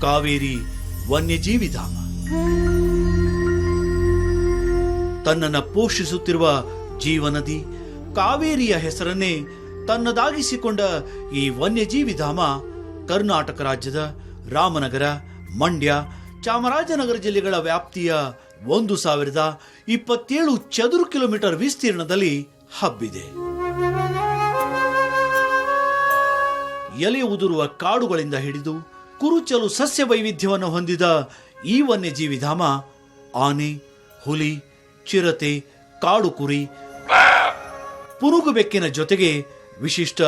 ಕಾವೇರಿ ವನ್ಯಜೀವಿಧಾಮ. ತನ್ನನ್ನು ಪೋಷಿಸುತ್ತಿರುವ ಜೀವನದಿ ಕಾವೇರಿಯ ಹೆಸರನ್ನೇ ತನ್ನದಾಗಿಸಿಕೊಂಡ ಈ ವನ್ಯಜೀವಿಧಾಮ ಕರ್ನಾಟಕ ರಾಜ್ಯದ ರಾಮನಗರ, ಮಂಡ್ಯ, ಚಾಮರಾಜನಗರ ಜಿಲ್ಲೆಗಳ ವ್ಯಾಪ್ತಿಯ 1027 ಚದುರ ಕಿಲೋಮೀಟರ್ ವಿಸ್ತೀರ್ಣದಲ್ಲಿ ಹಬ್ಬಿದೆ. ಎಲೆ ಉದುರುವ ಕಾಡುಗಳಿಂದ ಹಿಡಿದು ಕುರುಚಲು ಸಸ್ಯ ವೈವಿಧ್ಯವನ್ನು ಹೊಂದಿದ ಈ ವನ್ಯಜೀವಿಧಾಮ ಆನೆ, ಹುಲಿ, ಚಿರತೆ, ಕಾಡು ಕುರಿ, ಪುನುಗು ಬೆಕ್ಕಿನ ಜೊತೆಗೆ ವಿಶಿಷ್ಟ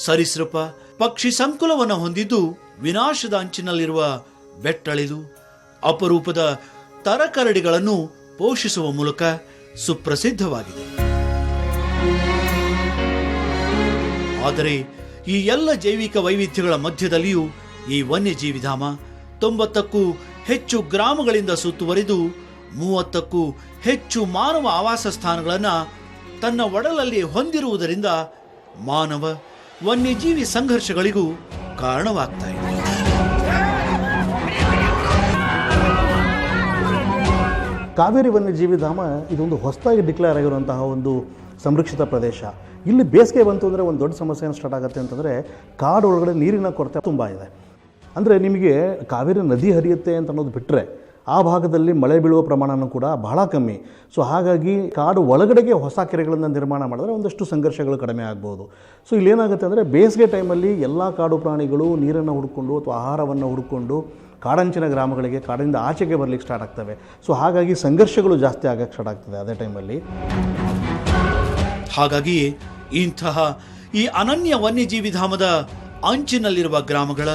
ಸರೀಸೃಪ ಪಕ್ಷಿ ಸಂಕುಲವನ್ನು ಹೊಂದಿದ್ದು ವಿನಾಶದ ಅಂಚಿನಲ್ಲಿರುವ ಬೆಟ್ಟಳಿದು ಅಪರೂಪದ ತರಕರಡಿಗಳನ್ನು ಪೋಷಿಸುವ ಮೂಲಕ ಸುಪ್ರಸಿದ್ಧವಾಗಿದೆ. ಆದರೆ ಈ ಎಲ್ಲ ಜೈವಿಕ ವೈವಿಧ್ಯಗಳ ಮಧ್ಯದಲ್ಲಿಯೂ ಈ ವನ್ಯಜೀವಿಧಾಮ 90ಕ್ಕೂ ಹೆಚ್ಚು ಗ್ರಾಮಗಳಿಂದ ಸುತ್ತುವರಿದು 30ಕ್ಕೂ ಹೆಚ್ಚು ಮಾನವ ಆವಾಸ ಸ್ಥಾನಗಳನ್ನು ತನ್ನ ಒಡಲಲ್ಲಿ ಹೊಂದಿರುವುದರಿಂದ ಮಾನವ ವನ್ಯಜೀವಿ ಸಂಘರ್ಷಗಳಿಗೂ ಕಾರಣವಾಗ್ತಾ ಇದೆ. ಕಾವೇರಿ ವನ್ಯಜೀವಿಧಾಮ ಇದೊಂದು ಹೊಸದಾಗಿ ಡಿಕ್ಲೇರ್ ಆಗಿರುವಂತಹ ಒಂದು ಸಂರಕ್ಷಿತ ಪ್ರದೇಶ. ಇಲ್ಲಿ ಬೇಸಿಗೆ ಬಂತು ಅಂದರೆ ಒಂದು ದೊಡ್ಡ ಸಮಸ್ಯೆ ಏನು ಸ್ಟಾರ್ಟ್ ಆಗುತ್ತೆ ಅಂತಂದರೆ ಕಾಡು ಒಳಗಡೆ ನೀರಿನ ಕೊರತೆ ತುಂಬ ಇದೆ. ಅಂದರೆ ನಿಮಗೆ ಕಾವೇರಿ ನದಿ ಹರಿಯುತ್ತೆ ಅಂತ ಅನ್ನೋದು ಬಿಟ್ಟರೆ ಆ ಭಾಗದಲ್ಲಿ ಮಳೆ ಬೀಳುವ ಪ್ರಮಾಣನೂ ಕೂಡ ಬಹಳ ಕಮ್ಮಿ. ಸೊ ಹಾಗಾಗಿ ಕಾಡು ಒಳಗಡೆಗೆ ಹೊಸ ಕೆರೆಗಳನ್ನು ನಿರ್ಮಾಣ ಮಾಡಿದ್ರೆ ಒಂದಷ್ಟು ಸಂಘರ್ಷಗಳು ಕಡಿಮೆ ಆಗ್ಬೋದು. ಸೊ ಇಲ್ಲೇನಾಗುತ್ತೆ ಅಂದರೆ ಬೇಸಿಗೆ ಟೈಮಲ್ಲಿ ಎಲ್ಲ ಕಾಡು ಪ್ರಾಣಿಗಳು ನೀರನ್ನು ಹುಡ್ಕೊಂಡು ಅಥವಾ ಆಹಾರವನ್ನು ಹುಡ್ಕೊಂಡು ಕಾಡಂಚಿನ ಗ್ರಾಮಗಳಿಗೆ, ಕಾಡಿಂದ ಆಚೆಗೆ ಬರಲಿಕ್ಕೆ ಸ್ಟಾರ್ಟ್ ಆಗ್ತವೆ. ಸೊ ಹಾಗಾಗಿ ಸಂಘರ್ಷಗಳು ಜಾಸ್ತಿ ಆಗಕ್ಕೆ ಸ್ಟಾರ್ಟ್ ಆಗ್ತದೆ ಅದೇ ಟೈಮಲ್ಲಿ. ಹಾಗಾಗಿಯೇ ಇಂತಹ ಈ ಅನನ್ಯ ವನ್ಯಜೀವಿಧಾಮದ ಅಂಚಿನಲ್ಲಿರುವ ಗ್ರಾಮಗಳ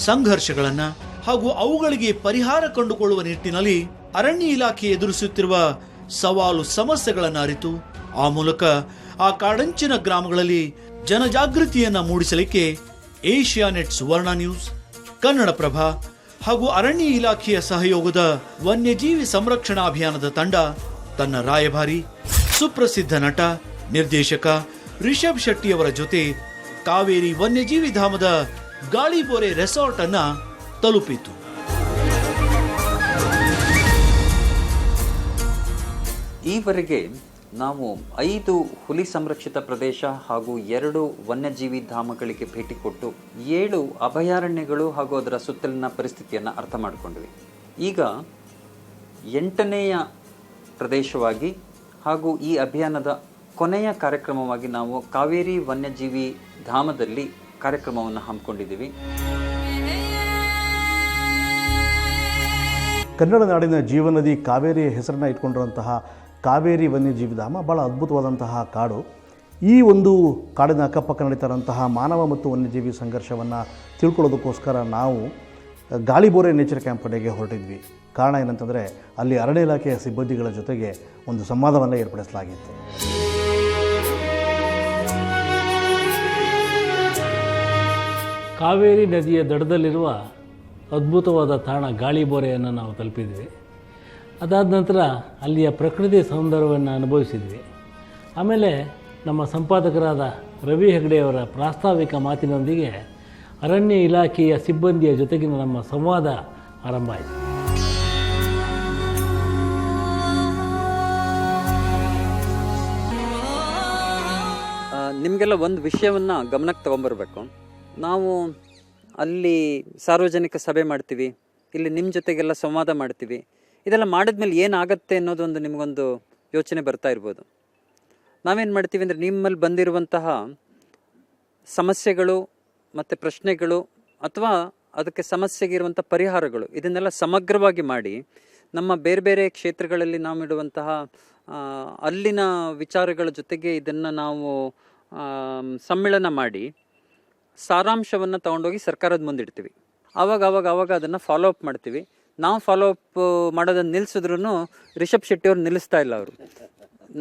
ಸಂಘರ್ಷಗಳನ್ನು ಹಾಗೂ ಅವುಗಳಿಗೆ ಪರಿಹಾರ ಕಂಡುಕೊಳ್ಳುವ ನಿಟ್ಟಿನಲ್ಲಿ ಅರಣ್ಯ ಇಲಾಖೆ ಎದುರಿಸುತ್ತಿರುವ ಸವಾಲು ಸಮಸ್ಯೆಗಳನ್ನು ಅರಿತು ಆ ಮೂಲಕ ಆ ಕಾಡಂಚಿನ ಗ್ರಾಮಗಳಲ್ಲಿ ಜನಜಾಗೃತಿಯನ್ನ ಮೂಡಿಸಲಿಕ್ಕೆ ಏಷ್ಯಾನೆಟ್ ಸುವರ್ಣ ನ್ಯೂಸ್, ಕನ್ನಡಪ್ರಭ ಹಾಗೂ ಅರಣ್ಯ ಇಲಾಖೆಯ ಸಹಯೋಗದ ವನ್ಯಜೀವಿ ಸಂರಕ್ಷಣಾ ಅಭಿಯಾನದ ತಂಡ ತನ್ನ ರಾಯಭಾರಿ, ಸುಪ್ರಸಿದ್ಧ ನಟ, ನಿರ್ದೇಶಕ ರಿಷಬ್ ಶೆಟ್ಟಿಯವರ ಜೊತೆ ಕಾವೇರಿ ವನ್ಯಜೀವಿ ಧಾಮದ ಗಾಳಿಬೋರೆ ರೆಸಾರ್ಟ್ ಅನ್ನ ತಲುಪಿತು. ಈವರೆಗೆ ನಾವು 5 ಹುಲಿ ಸಂರಕ್ಷಿತ ಪ್ರದೇಶ ಹಾಗೂ 2 ವನ್ಯಜೀವಿ ಧಾಮಗಳಿಗೆ ಭೇಟಿ ಕೊಟ್ಟು 7 ಅಭಯಾರಣ್ಯಗಳು ಹಾಗೂ ಅದರ ಸುತ್ತಲಿನ ಪರಿಸ್ಥಿತಿಯನ್ನು ಅರ್ಥ ಮಾಡಿಕೊಂಡ್ವಿ. ಈಗ 8ನೇಯ ಪ್ರದೇಶವಾಗಿ ಹಾಗೂ ಈ ಅಭಿಯಾನದ ಕೊನೆಯ ಕಾರ್ಯಕ್ರಮವಾಗಿ ನಾವು ಕಾವೇರಿ ವನ್ಯಜೀವಿ ಧಾಮದಲ್ಲಿ ಕಾರ್ಯಕ್ರಮವನ್ನು ಹಮ್ಮಿಕೊಂಡಿದ್ದೀವಿ. ಕನ್ನಡ ನಾಡಿನ ಜೀವನದಿ ಕಾವೇರಿ ಹೆಸರನ್ನು ಇಟ್ಕೊಂಡಿರುವಂತಹ ಕಾವೇರಿ ವನ್ಯಜೀವಿಧಾಮ ಭಾಳ ಅದ್ಭುತವಾದಂತಹ ಕಾಡು. ಈ ಒಂದು ಕಾಡಿನ ಅಕ್ಕಪಕ್ಕ ನಡೀತಾರಂತಹ ಮಾನವ ಮತ್ತು ವನ್ಯಜೀವಿ ಸಂಘರ್ಷವನ್ನು ತಿಳ್ಕೊಳ್ಳೋದಕ್ಕೋಸ್ಕರ ನಾವು ಗಾಳಿಬೋರೆ ನೇಚರ್ ಕ್ಯಾಂಪ್ ಕಡೆಗೆ ಹೊರಟಿದ್ವಿ. ಕಾರಣ ಏನಂತಂದರೆ ಅಲ್ಲಿ ಅರಣ್ಯ ಇಲಾಖೆಯ ಸಿಬ್ಬಂದಿಗಳ ಜೊತೆಗೆ ಒಂದು ಸಂವಾದವನ್ನು ಏರ್ಪಡಿಸಲಾಗಿತ್ತು. ಕಾವೇರಿ ನದಿಯ ದಡದಲ್ಲಿರುವ ಅದ್ಭುತವಾದ ತಾಣ ಗಾಳಿಬೋರೆಯನ್ನು ನಾವು ತಲುಪಿದ್ವಿ. ಅದಾದ ನಂತರ ಅಲ್ಲಿಯ ಪ್ರಕೃತಿ ಸೌಂದರ್ಯವನ್ನು ಅನುಭವಿಸಿದ್ವಿ. ಆಮೇಲೆ ನಮ್ಮ ಸಂಪಾದಕರಾದ ರವಿ ಹೆಗ್ಡೆಯವರ ಪ್ರಾಸ್ತಾವಿಕ ಮಾತಿನೊಂದಿಗೆ ಅರಣ್ಯ ಇಲಾಖೆಯ ಸಿಬ್ಬಂದಿಯ ಜೊತೆಗಿನ ನಮ್ಮ ಸಂವಾದ ಆರಂಭ ಆಯಿತು. ನಿಮಗೆಲ್ಲ ಒಂದು ವಿಷಯವನ್ನು ಗಮನಕ್ಕೆ ತೊಗೊಂಬರ್ಬೇಕು. ನಾವು ಅಲ್ಲಿ ಸಾರ್ವಜನಿಕ ಸಭೆ ಮಾಡ್ತೀವಿ, ಇಲ್ಲಿ ನಿಮ್ಮ ಜೊತೆಗೆಲ್ಲ ಸಂವಾದ ಮಾಡ್ತೀವಿ. ಇದೆಲ್ಲ ಮಾಡಿದ್ಮೇಲೆ ಏನಾಗತ್ತೆ ಅನ್ನೋದೊಂದು ನಿಮಗೊಂದು ಯೋಚನೆ ಬರ್ತಾ ಇರ್ಬೋದು. ನಾವೇನು ಮಾಡ್ತೀವಿ ಅಂದರೆ ನಿಮ್ಮಲ್ಲಿ ಬಂದಿರುವಂತಹ ಸಮಸ್ಯೆಗಳು ಮತ್ತು ಪ್ರಶ್ನೆಗಳು ಅಥವಾ ಅದಕ್ಕೆ ಸಮಸ್ಯೆಗೆ ಇರುವಂಥ ಪರಿಹಾರಗಳು ಇದನ್ನೆಲ್ಲ ಸಮಗ್ರವಾಗಿ ಮಾಡಿ ನಮ್ಮ ಬೇರೆ ಬೇರೆ ಕ್ಷೇತ್ರಗಳಲ್ಲಿ ನಾವು ಇಡುವಂತಹ ಅಲ್ಲಿನ ವಿಚಾರಗಳ ಜೊತೆಗೆ ಇದನ್ನು ನಾವು ಸಮ್ಮಿಳನ ಮಾಡಿ ಸಾರಾಂಶವನ್ನು ತೊಗೊಂಡೋಗಿ ಸರ್ಕಾರದ ಮುಂದಿಡ್ತೀವಿ. ಆವಾಗ ಅದನ್ನು ಫಾಲೋ ಅಪ್ ಮಾಡ್ತೀವಿ. ನಾವು ಫಾಲೋ ಅಪ್ ಮಾಡೋದನ್ನು ನಿಲ್ಲಿಸಿದ್ರು ರಿಷಬ್ ಶೆಟ್ಟಿಯವ್ರು ನಿಲ್ಲಿಸ್ತಾ ಇಲ್ಲ. ಅವರು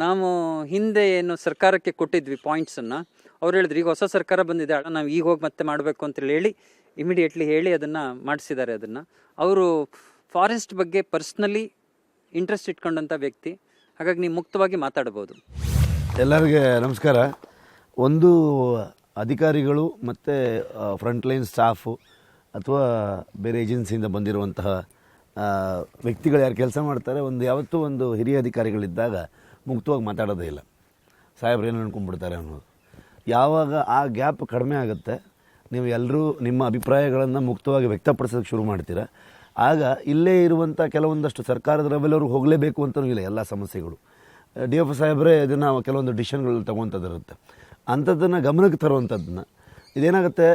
ನಾವು ಹಿಂದೆ ಏನು ಸರ್ಕಾರಕ್ಕೆ ಕೊಟ್ಟಿದ್ವಿ ಪಾಯಿಂಟ್ಸನ್ನು, ಅವ್ರು ಹೇಳಿದ್ರು ಈಗ ಹೊಸ ಸರ್ಕಾರ ಬಂದಿದೆ, ನಾವು ಈಗ ಹೋಗಿ ಮತ್ತೆ ಮಾಡಬೇಕು ಅಂತೇಳಿ ಹೇಳಿ ಇಮಿಡಿಯೇಟ್ಲಿ ಹೇಳಿ ಅದನ್ನು ಮಾಡಿಸಿದ್ದಾರೆ. ಅದನ್ನು ಅವರು ಫಾರೆಸ್ಟ್ ಬಗ್ಗೆ ಪರ್ಸ್ನಲಿ ಇಂಟ್ರೆಸ್ಟ್ ಇಟ್ಕೊಂಡಂಥ ವ್ಯಕ್ತಿ. ಹಾಗಾಗಿ ನೀವು ಮುಕ್ತವಾಗಿ ಮಾತಾಡ್ಬೋದು. ಎಲ್ಲರಿಗೆ ನಮಸ್ಕಾರ. ಒಂದು ಅಧಿಕಾರಿಗಳು ಮತ್ತು ಫ್ರಂಟ್ಲೈನ್ ಸ್ಟಾಫು ಅಥವಾ ಬೇರೆ ಏಜೆನ್ಸಿಯಿಂದ ಬಂದಿರುವಂತಹ ವ್ಯಕ್ತಿಗಳು ಯಾರು ಕೆಲಸ ಮಾಡ್ತಾರೆ, ಯಾವತ್ತೂ ಒಂದು ಹಿರಿಯ ಅಧಿಕಾರಿಗಳಿದ್ದಾಗ ಮುಕ್ತವಾಗಿ ಮಾತಾಡೋದೇ ಇಲ್ಲ. ಸಾಹೇಬ್ರು ಏನು ಅನ್ಕೊಂಡ್ಬಿಡ್ತಾರೆ ಅನ್ನೋದು. ಯಾವಾಗ ಆ ಗ್ಯಾಪ್ ಕಡಿಮೆ ಆಗುತ್ತೆ, ನೀವು ಎಲ್ಲರೂ ನಿಮ್ಮ ಅಭಿಪ್ರಾಯಗಳನ್ನು ಮುಕ್ತವಾಗಿ ವ್ಯಕ್ತಪಡಿಸೋಕ್ಕೆ ಶುರು ಮಾಡ್ತೀರ, ಆಗ ಇಲ್ಲೇ ಇರುವಂಥ ಕೆಲವೊಂದಷ್ಟು ಸರ್ಕಾರದ ಲೆವೆಲವ್ರಿಗೆ ಹೋಗಲೇಬೇಕು ಅಂತಲೂ ಇಲ್ಲ. ಎಲ್ಲ ಸಮಸ್ಯೆಗಳು ಡಿ ಎಫ್ ಸಾಹೇಬ್ರೇ ಇದನ್ನು ಕೆಲವೊಂದು ಡಿಸಿಷನ್ಗಳು ತೊಗೊತದಿರುತ್ತೆ. ಅಂಥದ್ದನ್ನು ಗಮನಕ್ಕೆ ತರುವಂಥದ್ದನ್ನ ಇದೇನಾಗುತ್ತೆ,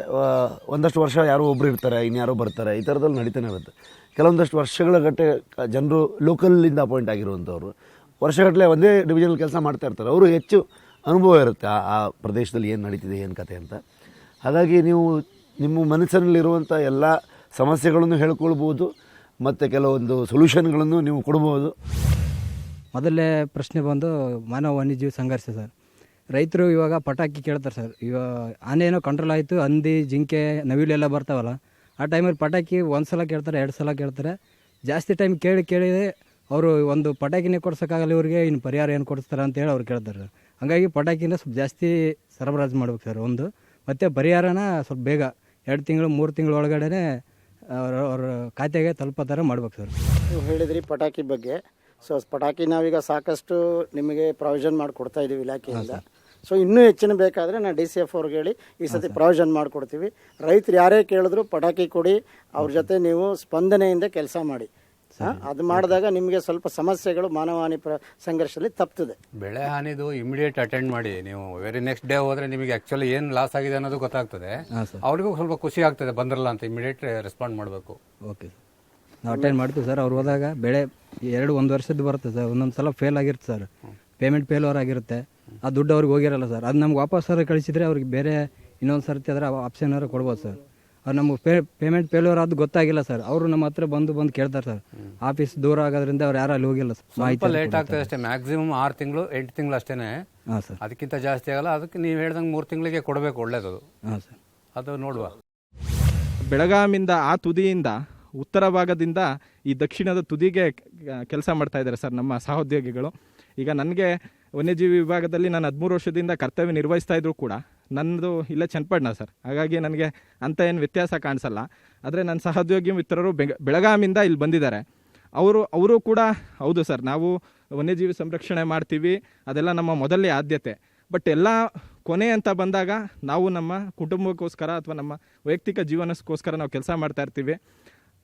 ಒಂದಷ್ಟು ವರ್ಷ ಯಾರೋ ಒಬ್ಬರು ಇರ್ತಾರೆ, ಇನ್ಯಾರೋ ಬರ್ತಾರೆ, ಈ ಥರದಲ್ಲಿ ನಡೀತಾನೆ ಇರುತ್ತೆ. ಕೆಲವೊಂದಷ್ಟು ವರ್ಷಗಳ ಗಟ್ಟೆ ಜನರು ಲೋಕಲ್ಲಿಂದ ಅಪಾಯಿಂಟ್ ಆಗಿರುವಂಥವ್ರು ವರ್ಷಗಟ್ಟಲೆ ಒಂದೇ ಡಿವಿಷನಲ್ಲಿ ಕೆಲಸ ಮಾಡ್ತಾ ಇರ್ತಾರೆ. ಅವರು ಹೆಚ್ಚು ಅನುಭವ ಇರುತ್ತೆ ಆ ಪ್ರದೇಶದಲ್ಲಿ ಏನು ನಡೀತಿದೆ, ಏನು ಕತೆ ಅಂತ. ಹಾಗಾಗಿ ನೀವು ನಿಮ್ಮ ಮನಸ್ಸಿನಲ್ಲಿರುವಂಥ ಎಲ್ಲ ಸಮಸ್ಯೆಗಳನ್ನು ಹೇಳ್ಕೊಳ್ಬೋದು ಮತ್ತು ಕೆಲವೊಂದು ಸೊಲ್ಯೂಷನ್ಗಳನ್ನು ನೀವು ಕೊಡ್ಬೋದು. ಮೊದಲೇ ಪ್ರಶ್ನೆ ಬಂದು ಮಾನವ ವನ್ಯಜೀವಿ ಸಂಘರ್ಷ ಸರ್. ರೈತರು ಇವಾಗ ಪಟಾಕಿ ಕೇಳ್ತಾರೆ ಸರ್. ಇವಾಗ ಆನೆ ಏನೋ ಕಂಟ್ರೋಲ್ ಆಯಿತು, ಹಂದಿ, ಜಿಂಕೆ, ನವಿಲೆಲ್ಲ ಬರ್ತಾವಲ್ಲ, ಆ ಟೈಮಲ್ಲಿ ಪಟಾಕಿ ಒಂದು ಸಲ ಕೇಳ್ತಾರೆ, 2 ಸಲ ಕೇಳ್ತಾರೆ. ಜಾಸ್ತಿ ಟೈಮ್ ಕೇಳಿದೆ ಅವರು ಒಂದು ಪಟಾಕಿನೇ ಕೊಡ್ಸೋಕ್ಕಾಗಲ್ಲ ಇವರಿಗೆ, ಇನ್ನು ಪರಿಹಾರ ಏನು ಕೊಡಿಸ್ತಾರೆ ಅಂತೇಳಿ ಅವ್ರು ಕೇಳ್ತಾರೆ ಸರ್. ಹಾಗಾಗಿ ಪಟಾಕಿನ ಸ್ವಲ್ಪ ಜಾಸ್ತಿ ಸರಬರಾಜು ಮಾಡ್ಬೇಕು ಸರ್ ಒಂದು. ಮತ್ತು ಪರಿಹಾರನ ಸ್ವಲ್ಪ ಬೇಗ 2 ತಿಂಗಳು 3 ತಿಂಗಳ ಒಳಗಡೆ ಅವ್ರ ಖಾತೆಗೆ ತಲುಪೋ ಥರ ಮಾಡ್ಬೇಕು ಸರ್. ನೀವು ಹೇಳಿದ್ರಿ ಪಟಾಕಿ ಬಗ್ಗೆ. ಸೊ ಪಟಾಕಿ ನಾವೀಗ ಸಾಕಷ್ಟು ನಿಮಗೆ ಪ್ರಾವಿಷನ್ ಮಾಡಿ ಕೊಡ್ತಾ ಇದ್ದೀವಿ ಇಲಾಖೆಯಿಂದ. ಸೊ ಇನ್ನೂ ಹೆಚ್ಚಿನ ಬೇಕಾದರೆ ನಾನು DCF ಅವ್ರಿಗೆ ಹೇಳಿ ಈ ಸತಿ ಪ್ರಾವಿಷನ್ ಮಾಡಿಕೊಡ್ತೀವಿ. ರೈತರು ಯಾರೇ ಕೇಳಿದ್ರು ಪಟಾಕಿ ಕೊಡಿ, ಅವ್ರ ಜೊತೆ ನೀವು ಸ್ಪಂದನೆಯಿಂದ ಕೆಲಸ ಮಾಡಿ. ಅದು ಮಾಡಿದಾಗ ನಿಮಗೆ ಸ್ವಲ್ಪ ಸಮಸ್ಯೆಗಳು ಮಾನವಹಾನಿ ಸಂಘರ್ಷದಲ್ಲಿ ತಪ್ತದೆ. ಬೆಳೆ ಹಾನಿದು ಇಮಿಡಿಯೇಟ್ ಅಟೆಂಡ್ ಮಾಡಿ. ನೀವು ವೆರಿ ನೆಕ್ಸ್ಟ್ ಡೇ ಹೋದ್ರೆ ನಿಮಗೆ ಆಕ್ಚುಲಿ ಏನು ಲಾಸ್ ಆಗಿದೆ ಅನ್ನೋದು ಗೊತ್ತಾಗ್ತದೆ. ಅವ್ರಿಗೂ ಸ್ವಲ್ಪ ಖುಷಿ ಆಗ್ತದೆ, ಬಂದ್ರಲ್ಲ ಅಂತ ಇಮಿಡಿಯೇಟ್ ರೆಸ್ಪಾಂಡ್ ಮಾಡಬೇಕು. ಓಕೆ ಸರ್, ನಾವು ಅಟೆಂಡ್ ಮಾಡ್ತೀವಿ ಸರ್. ಅವ್ರು ಹೋದಾಗ ಬೆಳೆ 1 ವರ್ಷದ್ದು ಬರುತ್ತೆ ಸರ್. ಒಂದೊಂದು ಸಲ ಫೇಲ್ ಆಗಿರುತ್ತೆ ಸರ್, ಪೇಮೆಂಟ್ ಫೇಲ್ಯೂರ್ ಆಗಿರುತ್ತೆ. ಆ ದುಡ್ಡು ಅವ್ರಿಗೆ ಹೋಗಿರಲ್ಲ ಸರ್. ಅದು ನಮ್ಗೆ ವಾಪಸ್ ಕಳಿಸಿದ್ರೆ ಅವ್ರಿಗೆ ಬೇರೆ ಇನ್ನೊಂದು ಸರ್ತಿ ಅದರ ಆಪ್ಷನ್ ಕೊಡ್ಬೋದು ಸರ್. ಅವ್ರು ನಮ್ಗೆ ಪೇಮೆಂಟ್ ಫೇಲ್ಯೂರ್ ಅದು ಗೊತ್ತಾಗಿಲ್ಲ ಸರ್. ಅವರು ನಮ್ಮ ಹತ್ರ ಬಂದು ಕೇಳ್ತಾರೆ ಸರ್. ಆಫೀಸ್ ದೂರ ಆಗೋದ್ರಿಂದ ಅವ್ರು ಯಾರು ಅಲ್ಲಿ ಹೋಗಿಲ್ಲ ಸರ್. ಸ್ವಲ್ಪ ಲೇಟ್ ಆಗ್ತದೆ ಅಷ್ಟೇ. ಮ್ಯಾಕ್ಸಿಮಮ್ 6 ತಿಂಗಳು 8 ತಿಂಗಳು ಅಷ್ಟೇನೆ. ಹಾಂ ಸರ್, ಅದಕ್ಕಿಂತ ಜಾಸ್ತಿ ಆಗಲ್ಲ. ಅದಕ್ಕೆ ನೀವು ಹೇಳ್ದಂಗೆ 3 ತಿಂಗಳಿಗೆ ಕೊಡಬೇಕು, ಒಳ್ಳೇದು. ಹಾಂ ಸರ್, ಅದು ನೋಡುವ. ಬೆಳಗಾಮಿಂದ ಆ ತುದಿಯಿಂದ ಉತ್ತರ ಭಾಗದಿಂದ ಈ ದಕ್ಷಿಣದ ತುದಿಗೆ ಕೆಲಸ ಮಾಡ್ತಾ ಇದ್ದಾರೆ ಸರ್ ನಮ್ಮ ಸಹೋದ್ಯೋಗಿಗಳು. ಈಗ ನನಗೆ ವನ್ಯಜೀವಿ ವಿಭಾಗದಲ್ಲಿ ನಾನು 13 ವರ್ಷದಿಂದ ಕರ್ತವ್ಯ ನಿರ್ವಹಿಸ್ತಾ ಇದ್ರು ಕೂಡ ನನ್ನದು ಇಲ್ಲೇ ಚನ್ನಪಟ್ಟಣ ಸರ್. ಹಾಗಾಗಿ ನನಗೆ ಅಂಥ ಏನು ವ್ಯತ್ಯಾಸ ಕಾಣಿಸಲ್ಲ. ಆದರೆ ನನ್ನ ಸಹೋದ್ಯೋಗಿ ಮಿತ್ರರು ಬೆಳಗಾಮಿಂದ ಇಲ್ಲಿ ಬಂದಿದ್ದಾರೆ. ಅವರು ಕೂಡ ಹೌದು ಸರ್, ನಾವು ವನ್ಯಜೀವಿ ಸಂರಕ್ಷಣೆ ಮಾಡ್ತೀವಿ, ಅದೆಲ್ಲ ನಮ್ಮ ಮೊದಲನೇ ಆದ್ಯತೆ. ಬಟ್ ಎಲ್ಲ ಕೊನೆ ಅಂತ ಬಂದಾಗ ನಾವು ನಮ್ಮ ಕುಟುಂಬಕ್ಕೋಸ್ಕರ ಅಥವಾ ನಮ್ಮ ವೈಯಕ್ತಿಕ ಜೀವನಕ್ಕೋಸ್ಕರ ನಾವು ಕೆಲಸ ಮಾಡ್ತಾ ಇರ್ತೀವಿ.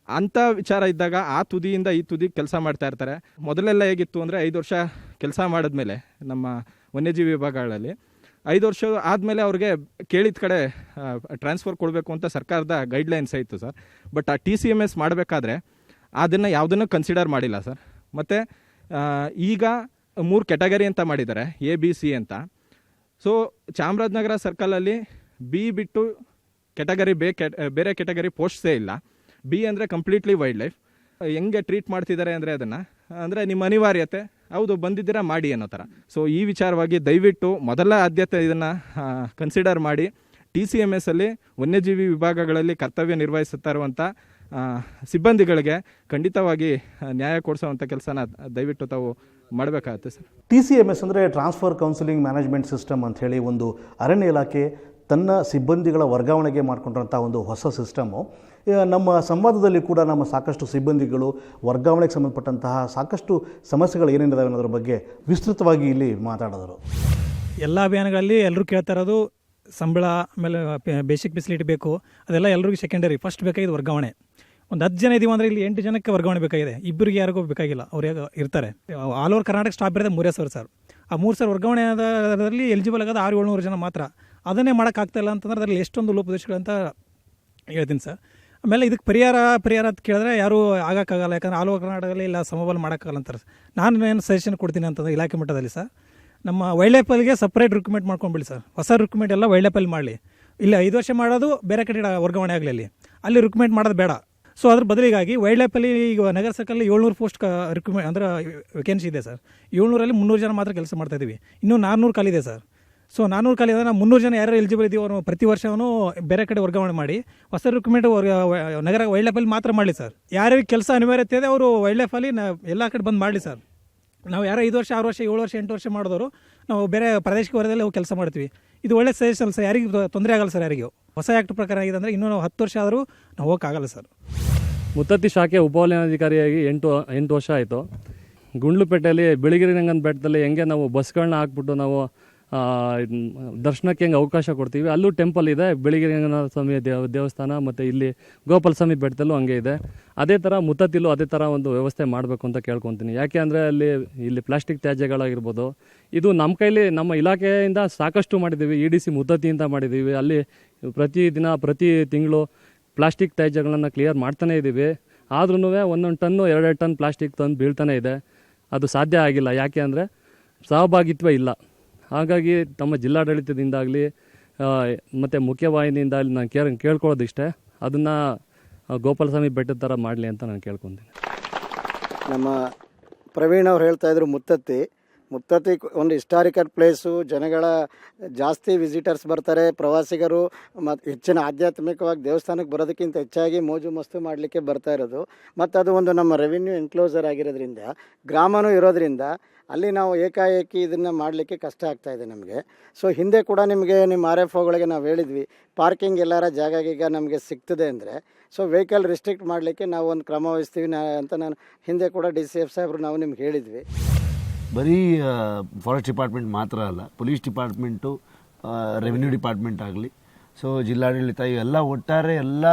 ಅಂಥ ವಿಚಾರ ಇದ್ದಾಗ ಆ ತುದಿಯಿಂದ ಈ ತುದಿಗೆ ಕೆಲಸ ಮಾಡ್ತಾ ಇರ್ತಾರೆ. ಮೊದಲೆಲ್ಲ ಹೇಗಿತ್ತು ಅಂದರೆ 5 ವರ್ಷ ಕೆಲಸ ಮಾಡಿದ್ಮೇಲೆ ನಮ್ಮ ವನ್ಯಜೀವಿ ವಿಭಾಗಗಳಲ್ಲಿ 5 ವರ್ಷ ಆದಮೇಲೆ ಅವ್ರಿಗೆ ಕೇಳಿದ ಕಡೆ ಟ್ರಾನ್ಸ್ಫರ್ ಕೊಡಬೇಕು ಅಂತ ಸರ್ಕಾರದ ಗೈಡ್ಲೈನ್ಸ್ ಇತ್ತು ಸರ್. ಬಟ್ ಆ TCMS ಮಾಡಬೇಕಾದ್ರೆ ಅದನ್ನು ಯಾವುದನ್ನು ಕನ್ಸಿಡರ್ ಮಾಡಿಲ್ಲ ಸರ್. ಮತ್ತು ಈಗ 3 ಕ್ಯಾಟಗರಿ ಅಂತ ಮಾಡಿದ್ದಾರೆ, ABC ಅಂತ. ಸೊ ಚಾಮರಾಜನಗರ ಸರ್ಕಲಲ್ಲಿ B ಬಿಟ್ಟು ಕ್ಯಾಟಗರಿ ಬೇರೆ ಕ್ಯಾಟಗರಿ ಪೋಸ್ಟ್ಸೇ ಇಲ್ಲ. B ಅಂದರೆ ಕಂಪ್ಲೀಟ್ಲಿ ವೈಲ್ಡ್ ಲೈಫ್. ಹೆಂಗೆ ಟ್ರೀಟ್ ಮಾಡ್ತಿದ್ದಾರೆ ಅಂದರೆ ಅದನ್ನು ಅಂದರೆ ನಿಮ್ಮ ಅನಿವಾರ್ಯತೆ, ಹೌದು ಬಂದಿದ್ದೀರಾ ಮಾಡಿ ಅನ್ನೋ ಥರ. ಸೊ ಈ ವಿಚಾರವಾಗಿ ದಯವಿಟ್ಟು ಮೊದಲ ಆದ್ಯತೆ ಇದನ್ನು ಕನ್ಸಿಡರ್ ಮಾಡಿ TCMSಲ್ಲಿ ವನ್ಯಜೀವಿ ವಿಭಾಗಗಳಲ್ಲಿ ಕರ್ತವ್ಯ ನಿರ್ವಹಿಸುತ್ತಾ ಇರುವಂಥ ಸಿಬ್ಬಂದಿಗಳಿಗೆ ಖಂಡಿತವಾಗಿ ನ್ಯಾಯ ಕೊಡಿಸೋವಂಥ ಕೆಲಸನ ದಯವಿಟ್ಟು ತಾವು ಮಾಡಬೇಕಾಗುತ್ತೆ ಸರ್. TCMS ಅಂದರೆ ಟ್ರಾನ್ಸ್ಫರ್ ಕೌನ್ಸಿಲಿಂಗ್ ಮ್ಯಾನೇಜ್ಮೆಂಟ್ ಸಿಸ್ಟಮ್ ಅಂಥೇಳಿ ಒಂದು ಅರಣ್ಯ ಇಲಾಖೆ ತನ್ನ ಸಿಬ್ಬಂದಿಗಳ ವರ್ಗಾವಣೆಗೆ ಮಾಡಿಕೊಂಡ್ರಂಥ ಒಂದು ಹೊಸ ಸಿಸ್ಟಮು. ನಮ್ಮ ಸಂವಾದದಲ್ಲಿ ಕೂಡ ನಮ್ಮ ಸಾಕಷ್ಟು ಸಿಬ್ಬಂದಿಗಳು ವರ್ಗಾವಣೆಗೆ ಸಂಬಂಧಪಟ್ಟಂತಹ ಸಾಕಷ್ಟು ಸಮಸ್ಯೆಗಳು ಏನೇನಿದಾವೆ ಅನ್ನೋದ್ರ ಬಗ್ಗೆ ವಿಸ್ತೃತವಾಗಿ ಇಲ್ಲಿ ಮಾತಾಡಿದರು. ಎಲ್ಲ ಅಭಿಯಾನಗಳಲ್ಲಿ ಎಲ್ಲರೂ ಕೇಳ್ತಾ ಇರೋದು ಸಂಬಳ, ಆಮೇಲೆ ಬೇಸಿಕ್ ಫೆಸಿಲಿಟಿ ಬೇಕು, ಅದೆಲ್ಲ ಎಲ್ರಿಗೂ ಸೆಕೆಂಡರಿ. ಫಸ್ಟ್ ಬೇಕಾಗಿದೆ ವರ್ಗಾವಣೆ. ಒಂದು 10 ಜನ ಇದೀವಿ ಅಂದರೆ ಇಲ್ಲಿ 8 ಜನಕ್ಕೆ ವರ್ಗಾವಣೆ ಬೇಕಾಗಿದೆ, ಇಬ್ಬರಿಗೆ ಯಾರಿಗೂ ಬೇಕಾಗಿಲ್ಲ, ಅವ್ರು ಇರ್ತಾರೆ. ಆಲ್ ಓವರ್ ಕರ್ನಾಟಕ ಸ್ಟಾಫ್ ಇರೋದು 3,000 ಸರ್. ಆ 3,000 ವರ್ಗಾವಣೆ ಆದರಲ್ಲಿ ಎಲಿಜಿಬಲ್ ಆಗೋದು 600-700 ಜನ ಮಾತ್ರ. ಅದನ್ನೇ ಮಾಡೋಕ್ಕಾಗ್ತಾಯಿಲ್ಲ ಅಂತಂದ್ರೆ ಅದರಲ್ಲಿ ಎಷ್ಟೊಂದು ಲೋಪದೋಷಗಳಂತ ಹೇಳ್ತೀನಿ ಸರ್. ಆಮೇಲೆ ಇದಕ್ಕೆ ಪರಿಹಾರ ಅಂತ ಕೇಳಿದ್ರೆ ಯಾರೂ ಆಗೋಕ್ಕಾಗಲ್ಲ, ಯಾಕಂದರೆ ಆಲ್ ಓವರ್ ಕರ್ನಾಟಕದಲ್ಲಿ ಇಲ್ಲ ಸಮಬಲ ಮಾಡೋಕ್ಕಾಗಲ್ಲ ಅಂತಾರೆ. ನಾನು ಏನು ಸಜೆಷನ್ ಕೊಡ್ತೀನಿ ಅಂತಂದರೆ ಇಲಾಖೆ ಮಟ್ಟದಲ್ಲಿ ಸರ್, ನಮ್ಮ ವೈಲ್ಡ್ ಲೈಫಲ್ಗೆ ಸಪ್ರೇಟ್ ರಿಕ್ರೂಟ್ಮೆಂಟ್ ಮಾಡ್ಕೊಂಡ್ಬಿಡಿ ಸರ್. ಹೊಸ ರಿಕ್ರೂಟ್ಮೆಂಟ್ ಎಲ್ಲ ವೈಲ್ಡ್ ಲೈಫಲ್ಲಿ ಮಾಡಲಿ. ಇಲ್ಲ 5 ವರ್ಷ ಮಾಡೋದು ಬೇರೆ ಕಡೆ ವರ್ಗಾವಣೆ ಆಗಲಿ, ಅಲ್ಲಿ ರಿಕ್ರೂಟ್ಮೆಂಟ್ ಮಾಡೋದು ಬೇಡ. ಸೊ ಅದ್ರ ಬದಲಿಗಾಗಿ ವೈಲ್ಡ್ ಲೈಫಲ್ಲಿ ಈಗ ನಗರ ಸರ್ಕಲ್ಲಿ 700 ಪೋಸ್ಟ್ ರಿಕ್ರೂಟ್ಮೆಂಟ್ ಅಂದರೆ ವೇಕೆನ್ಸಿ ಇದೆ ಸರ್. 700ರಲ್ಲಿ 300 ಜನ ಮಾತ್ರ ಕೆಲಸ ಮಾಡ್ತಾಯಿದ್ದೀವಿ. ಇನ್ನೂ 400 ಖಾಲಿದೆ ಸರ್. ಸೊ 400 ಖಾಲಿ ಅಂದರೆ ನಾವು 300 ಜನ ಯಾರು ಎಲಿಜಿಬಲ್ ಇದೀವಿ ಅವರು ಪ್ರತಿ ವರ್ಷವೂ ಬೇರೆ ಕಡೆ ವರ್ಗಾವಣೆ ಮಾಡಿ ಹೊಸ ರಿಕ್ರೂಟ್ಮೆಂಟ್ ನಗರ ವೈಲ್ಡ್ ಲೈಫಲ್ಲಿ ಮಾತ್ರ ಮಾಡಲಿ ಸರ್. ಯಾರ್ಯಾರಿಗೆ ಕೆಲಸ ಅನಿವಾರ್ಯತೆ ಇದೆ ಅವರು ವೈಲ್ಡ್ ಲೈಫಲ್ಲಿ ಎಲ್ಲ ಕಡೆ ಬಂದು ಮಾಡಲಿ ಸರ್. ನಾವು ಯಾರೋ 5 ವರ್ಷ 6 ವರ್ಷ 7 ವರ್ಷ 8 ವರ್ಷ ಮಾಡಿದವರು ನಾವು ಬೇರೆ ಪ್ರಾದೇಶಿಕ ವರದಿಯಲ್ಲಿ ಹೋಗಿ ಕೆಲಸ ಮಾಡ್ತೀವಿ. ಇದು ಒಳ್ಳೆ ಸಜೆಷನ್ ಸರ್, ಯಾರಿಗೂ ತೊಂದರೆ ಆಗಲ್ಲ ಸರ್. ಯಾರಿಗೂ ಹೊಸ ಆ್ಯಕ್ಟ್ ಪ್ರಕಾರ ಆಗಿದೆ ಅಂದರೆ ಇನ್ನೂ ನಾವು 10 ವರ್ಷ ಆದರೂ ನಾವು ಹೋಗೋಕ್ಕಾಗಲ್ಲ ಸರ್. ಮುತ್ತತ್ತಿ ಶಾಖೆ ಉಪವಲಯಾಧಿಕಾರಿಯಾಗಿ 8 ವರ್ಷ ಆಯಿತು. ಗುಂಡ್ಲುಪೇಟೆಯಲ್ಲಿ ಬಿಳಿಗಿರಿ ರಂಗನ ಬೆಟ್ಟದಲ್ಲಿ ಹೆಂಗೆ ನಾವು ಬಸ್ಗಳನ್ನ ಹಾಕ್ಬಿಟ್ಟು ನಾವು ದರ್ಶನಕ್ಕೆ ಹೆಂಗೆ ಅವಕಾಶ ಕೊಡ್ತೀವಿ, ಅಲ್ಲೂ ಟೆಂಪಲ್ ಇದೆ, ಬಿಳಿಗಿರಿ ರಂಗನಾಥ ಸ್ವಾಮಿ ದೇವಸ್ಥಾನ, ಮತ್ತು ಇಲ್ಲಿ ಗೋಪಾಲ ಸ್ವಾಮಿ ಬೆಟ್ಟದಲ್ಲೂ ಹಂಗೆ ಇದೆ. ಅದೇ ಥರ ಮುತ್ತತ್ತಿಲೂ ಅದೇ ಥರ ಒಂದು ವ್ಯವಸ್ಥೆ ಮಾಡಬೇಕು ಅಂತ ಕೇಳ್ಕೊತೀನಿ. ಯಾಕೆ ಅಂದರೆ ಇಲ್ಲಿ ಪ್ಲಾಸ್ಟಿಕ್ ತ್ಯಾಜ್ಯಗಳಾಗಿರ್ಬೋದು, ಇದು ನಮ್ಮ ಕೈಲಿ ನಮ್ಮ ಇಲಾಖೆಯಿಂದ ಸಾಕಷ್ಟು ಮಾಡಿದ್ದೀವಿ. EDC ಮುತ್ತತ್ತಿಯಿಂದ ಮಾಡಿದ್ದೀವಿ. ಅಲ್ಲಿ ಪ್ರತಿ ತಿಂಗಳು ಪ್ಲಾಸ್ಟಿಕ್ ತ್ಯಾಜ್ಯಗಳನ್ನು ಕ್ಲಿಯರ್ ಮಾಡ್ತಾನೇ ಇದ್ದೀವಿ. ಆದ್ರೂ 1 ಟನ್ನು 2 ಟನ್ ಪ್ಲಾಸ್ಟಿಕ್ ತಂದು ಬೀಳ್ತಾನೆ ಇದೆ. ಅದು ಸಾಧ್ಯ ಆಗಿಲ್ಲ. ಯಾಕೆ ಅಂದರೆ ಸಹಭಾಗಿತ್ವ ಇಲ್ಲ. ಹಾಗಾಗಿ ತಮ್ಮ ಜಿಲ್ಲಾಡಳಿತದಿಂದಾಗಲಿ ಮತ್ತು ಮುಖ್ಯವಾಹಿನಿಯಿಂದಾಗಲಿ ನಾನು ಕೇಳ್ಕೊಳ್ಳೋದಿಷ್ಟೇ, ಅದನ್ನು ಗೋಪಾಲಸ್ವಾಮಿ ಬೆಟ್ಟದ ಥರ ಮಾಡಲಿ ಅಂತ ನಾನು ಕೇಳ್ಕೊತೀನಿ. ನಮ್ಮ ಪ್ರವೀಣ್ ಅವ್ರು ಹೇಳ್ತಾ ಇದ್ರು ಮುತ್ತತ್ತಿ ಒಂದು ಹಿಸ್ಟಾರಿಕಲ್ ಪ್ಲೇಸು, ಜನಗಳ ಜಾಸ್ತಿ ವಿಸಿಟರ್ಸ್ ಬರ್ತಾರೆ, ಪ್ರವಾಸಿಗರು ಮತ್ತು ಹೆಚ್ಚಿನ ಆಧ್ಯಾತ್ಮಿಕವಾಗಿ ದೇವಸ್ಥಾನಕ್ಕೆ ಬರೋದಕ್ಕಿಂತ ಹೆಚ್ಚಾಗಿ ಮೋಜು ಮಸ್ತು ಮಾಡಲಿಕ್ಕೆ ಬರ್ತಾ ಇರೋದು. ಮತ್ತು ಅದು ಒಂದು ನಮ್ಮ ರೆವಿನ್ಯೂ ಎನ್ಕ್ಲೋಸರ್ ಆಗಿರೋದ್ರಿಂದ, ಗ್ರಾಮನೂ ಇರೋದ್ರಿಂದ ಅಲ್ಲಿ ನಾವು ಏಕಾಏಕಿ ಇದನ್ನು ಮಾಡಲಿಕ್ಕೆ ಕಷ್ಟ ಆಗ್ತಾಯಿದೆ ನಮಗೆ. ಸೊ ಹಿಂದೆ ಕೂಡ ನಿಮ್ಮ RFOಗಳಿಗೆ ನಾವು ಹೇಳಿದ್ವಿ, ಪಾರ್ಕಿಂಗ್ ಎಲ್ಲರ ಜಾಗಗೀಗ ನಮಗೆ ಸಿಗ್ತದೆ ಅಂದರೆ ಸೊ ವೆಹಿಕಲ್ ರಿಸ್ಟ್ರಿಕ್ಟ್ ಮಾಡಲಿಕ್ಕೆ ನಾವು ಒಂದು ಕ್ರಮ ವಹಿಸ್ತೀವಿ ಅಂತ ನಾನು ಹಿಂದೆ ಕೂಡ DCF ಸಾಹೇಬರು ನಾವು ನಿಮ್ಗೆ ಹೇಳಿದ್ವಿ. ಬರೀ ಫಾರೆಸ್ಟ್ ಡಿಪಾರ್ಟ್ಮೆಂಟ್ ಮಾತ್ರ ಅಲ್ಲ, ಪೊಲೀಸ್ ಡಿಪಾರ್ಟ್ಮೆಂಟು, ರೆವಿನ್ಯೂ ಡಿಪಾರ್ಟ್ಮೆಂಟ್ ಆಗಲಿ, ಸೊ ಜಿಲ್ಲಾಡಳಿತ, ಇವೆಲ್ಲ ಒಟ್ಟಾರೆ ಎಲ್ಲ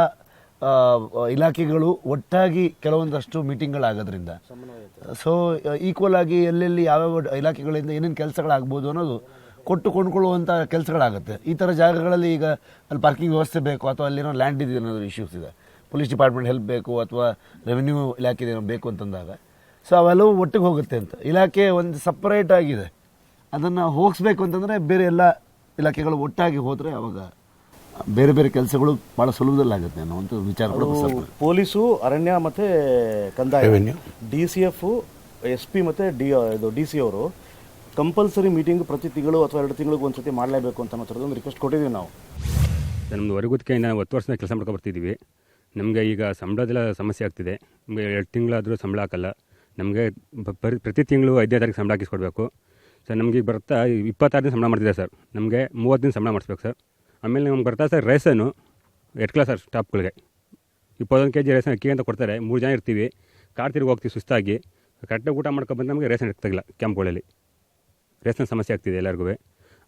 ಇಲಾಖೆಗಳು ಒಟ್ಟಾಗಿ ಕೆಲವೊಂದಷ್ಟು ಮೀಟಿಂಗ್ಗಳಾಗೋದ್ರಿಂದ ಸೊ ಈಕ್ವಲ್ ಆಗಿ ಎಲ್ಲೆಲ್ಲಿ ಯಾವ್ಯಾವ ಇಲಾಖೆಗಳಿಂದ ಏನೇನು ಕೆಲಸಗಳಾಗ್ಬೋದು ಅನ್ನೋದು ಕೊಂಡ್ಕೊಳ್ಳುವಂಥ ಕೆಲಸಗಳಾಗುತ್ತೆ. ಈ ಥರ ಜಾಗಗಳಲ್ಲಿ ಈಗ ಅಲ್ಲಿ ಪಾರ್ಕಿಂಗ್ ವ್ಯವಸ್ಥೆ ಬೇಕು, ಅಥವಾ ಅಲ್ಲೇನೋ ಲ್ಯಾಂಡ್ ಇದೆ ಅನ್ನೋದು ಇಶ್ಯೂಸ್ ಇದೆ, ಪೊಲೀಸ್ ಡಿಪಾರ್ಟ್ಮೆಂಟ್ ಹೆಲ್ಪ್ ಬೇಕು, ಅಥವಾ ರೆವಿನ್ಯೂ ಇಲಾಖೆ ಬೇಕು ಅಂತಂದಾಗ ಸೊ ಅವೆಲ್ಲವೂ ಒಟ್ಟಿಗೆ ಹೋಗುತ್ತೆ ಅಂತ. ಇಲಾಖೆ ಒಂದು ಸಪ್ರೇಟ್ ಆಗಿದೆ, ಅದನ್ನು ಹೋಗಿಸ್ಬೇಕು ಅಂತಂದರೆ ಬೇರೆ ಎಲ್ಲ ಇಲಾಖೆಗಳು ಒಟ್ಟಾಗಿ ಹೋದರೆ ಅವಾಗ ಬೇರೆ ಬೇರೆ ಕೆಲಸಗಳು ಭಾಳ ಸುಲಭದಲ್ಲಾಗುತ್ತೆ ಅನ್ನೋವಂಥ ವಿಚಾರ ಕೂಡ ಪೊಲೀಸು, ಅರಣ್ಯ ಮತ್ತು ಕಂದಾಯ, DCF, SP ಮತ್ತು DC ಅವರು ಕಂಪಲ್ಸರಿ ಮೀಟಿಂಗ್ ಪ್ರತಿ ತಿಂಗಳು ಅಥವಾ 2 ತಿಂಗಳಿಗೆ ಒಂದ್ಸತಿ ಮಾಡಲೇಬೇಕು ಅಂತ ಅನ್ನೋ ಥರದೊಂದು ರಿಕ್ವೆಸ್ಟ್ ಕೊಟ್ಟಿದ್ದೀವಿ ನಾವು. ನಮ್ಮದು ಹೊರಗುತ್ತಿಗೆಯಿಂದ 10 ವರ್ಷದಿಂದ ಕೆಲಸ ಮಾಡ್ಕೊಂಡು ಬರ್ತಿದ್ದೀವಿ. ನಮಗೆ ಈಗ ಸಂಬಳದೆಲ್ಲ ಸಮಸ್ಯೆ ಆಗ್ತಿದೆ. ನಮಗೆ 2 ತಿಂಗಳಾದರೂ ಸಂಬಳ ಹಾಕಲ್ಲ. ನಮಗೆ ಪ್ರತಿ ತಿಂಗಳು 5ನೇ ತಾರೀಕು ಸಂಬಳ ಹಾಕಿಸ್ಕೊಡ್ಬೇಕು ಸರ್. ನಮಗೆ ಈಗ ಬರ್ತಾ 26 ದಿನ ಸಂಬಳ ಮಾಡ್ತಿದ್ದಾರೆ ಸರ್. ನಮಗೆ 30 ದಿನ ಸಂಬಳ ಮಾಡಿಸ್ಬೇಕು ಸರ್. ಆಮೇಲೆ ನಮ್ಗೆ ಬರ್ತಾ ಸರ್ ರೇಷನ್ನು ಎಟ್ಕಲ ಸರ್ ಸ್ಟಾಫ್ಗಳಿಗೆ 21 kg ರೇಷನ್ ಅಕ್ಕಿ ಅಂತ ಕೊಡ್ತಾರೆ. 3 ಜನ ಇರ್ತೀವಿ, ಕಾರ್ ತಿರುಗಿ ಹೋಗ್ತೀವಿ ಸುಸ್ತಾಗಿ. ಕರೆಕ್ಟಾಗಿ ಊಟ ಮಾಡ್ಕೊಬಂದು ನಮಗೆ ರೇಷನ್ ಇರ್ತಾಗಿಲ್ಲ. ಕ್ಯಾಂಪ್ಗಳಲ್ಲಿ ರೇಷನ್ ಸಮಸ್ಯೆ ಆಗ್ತಿದೆ ಎಲ್ಲರಿಗೂ.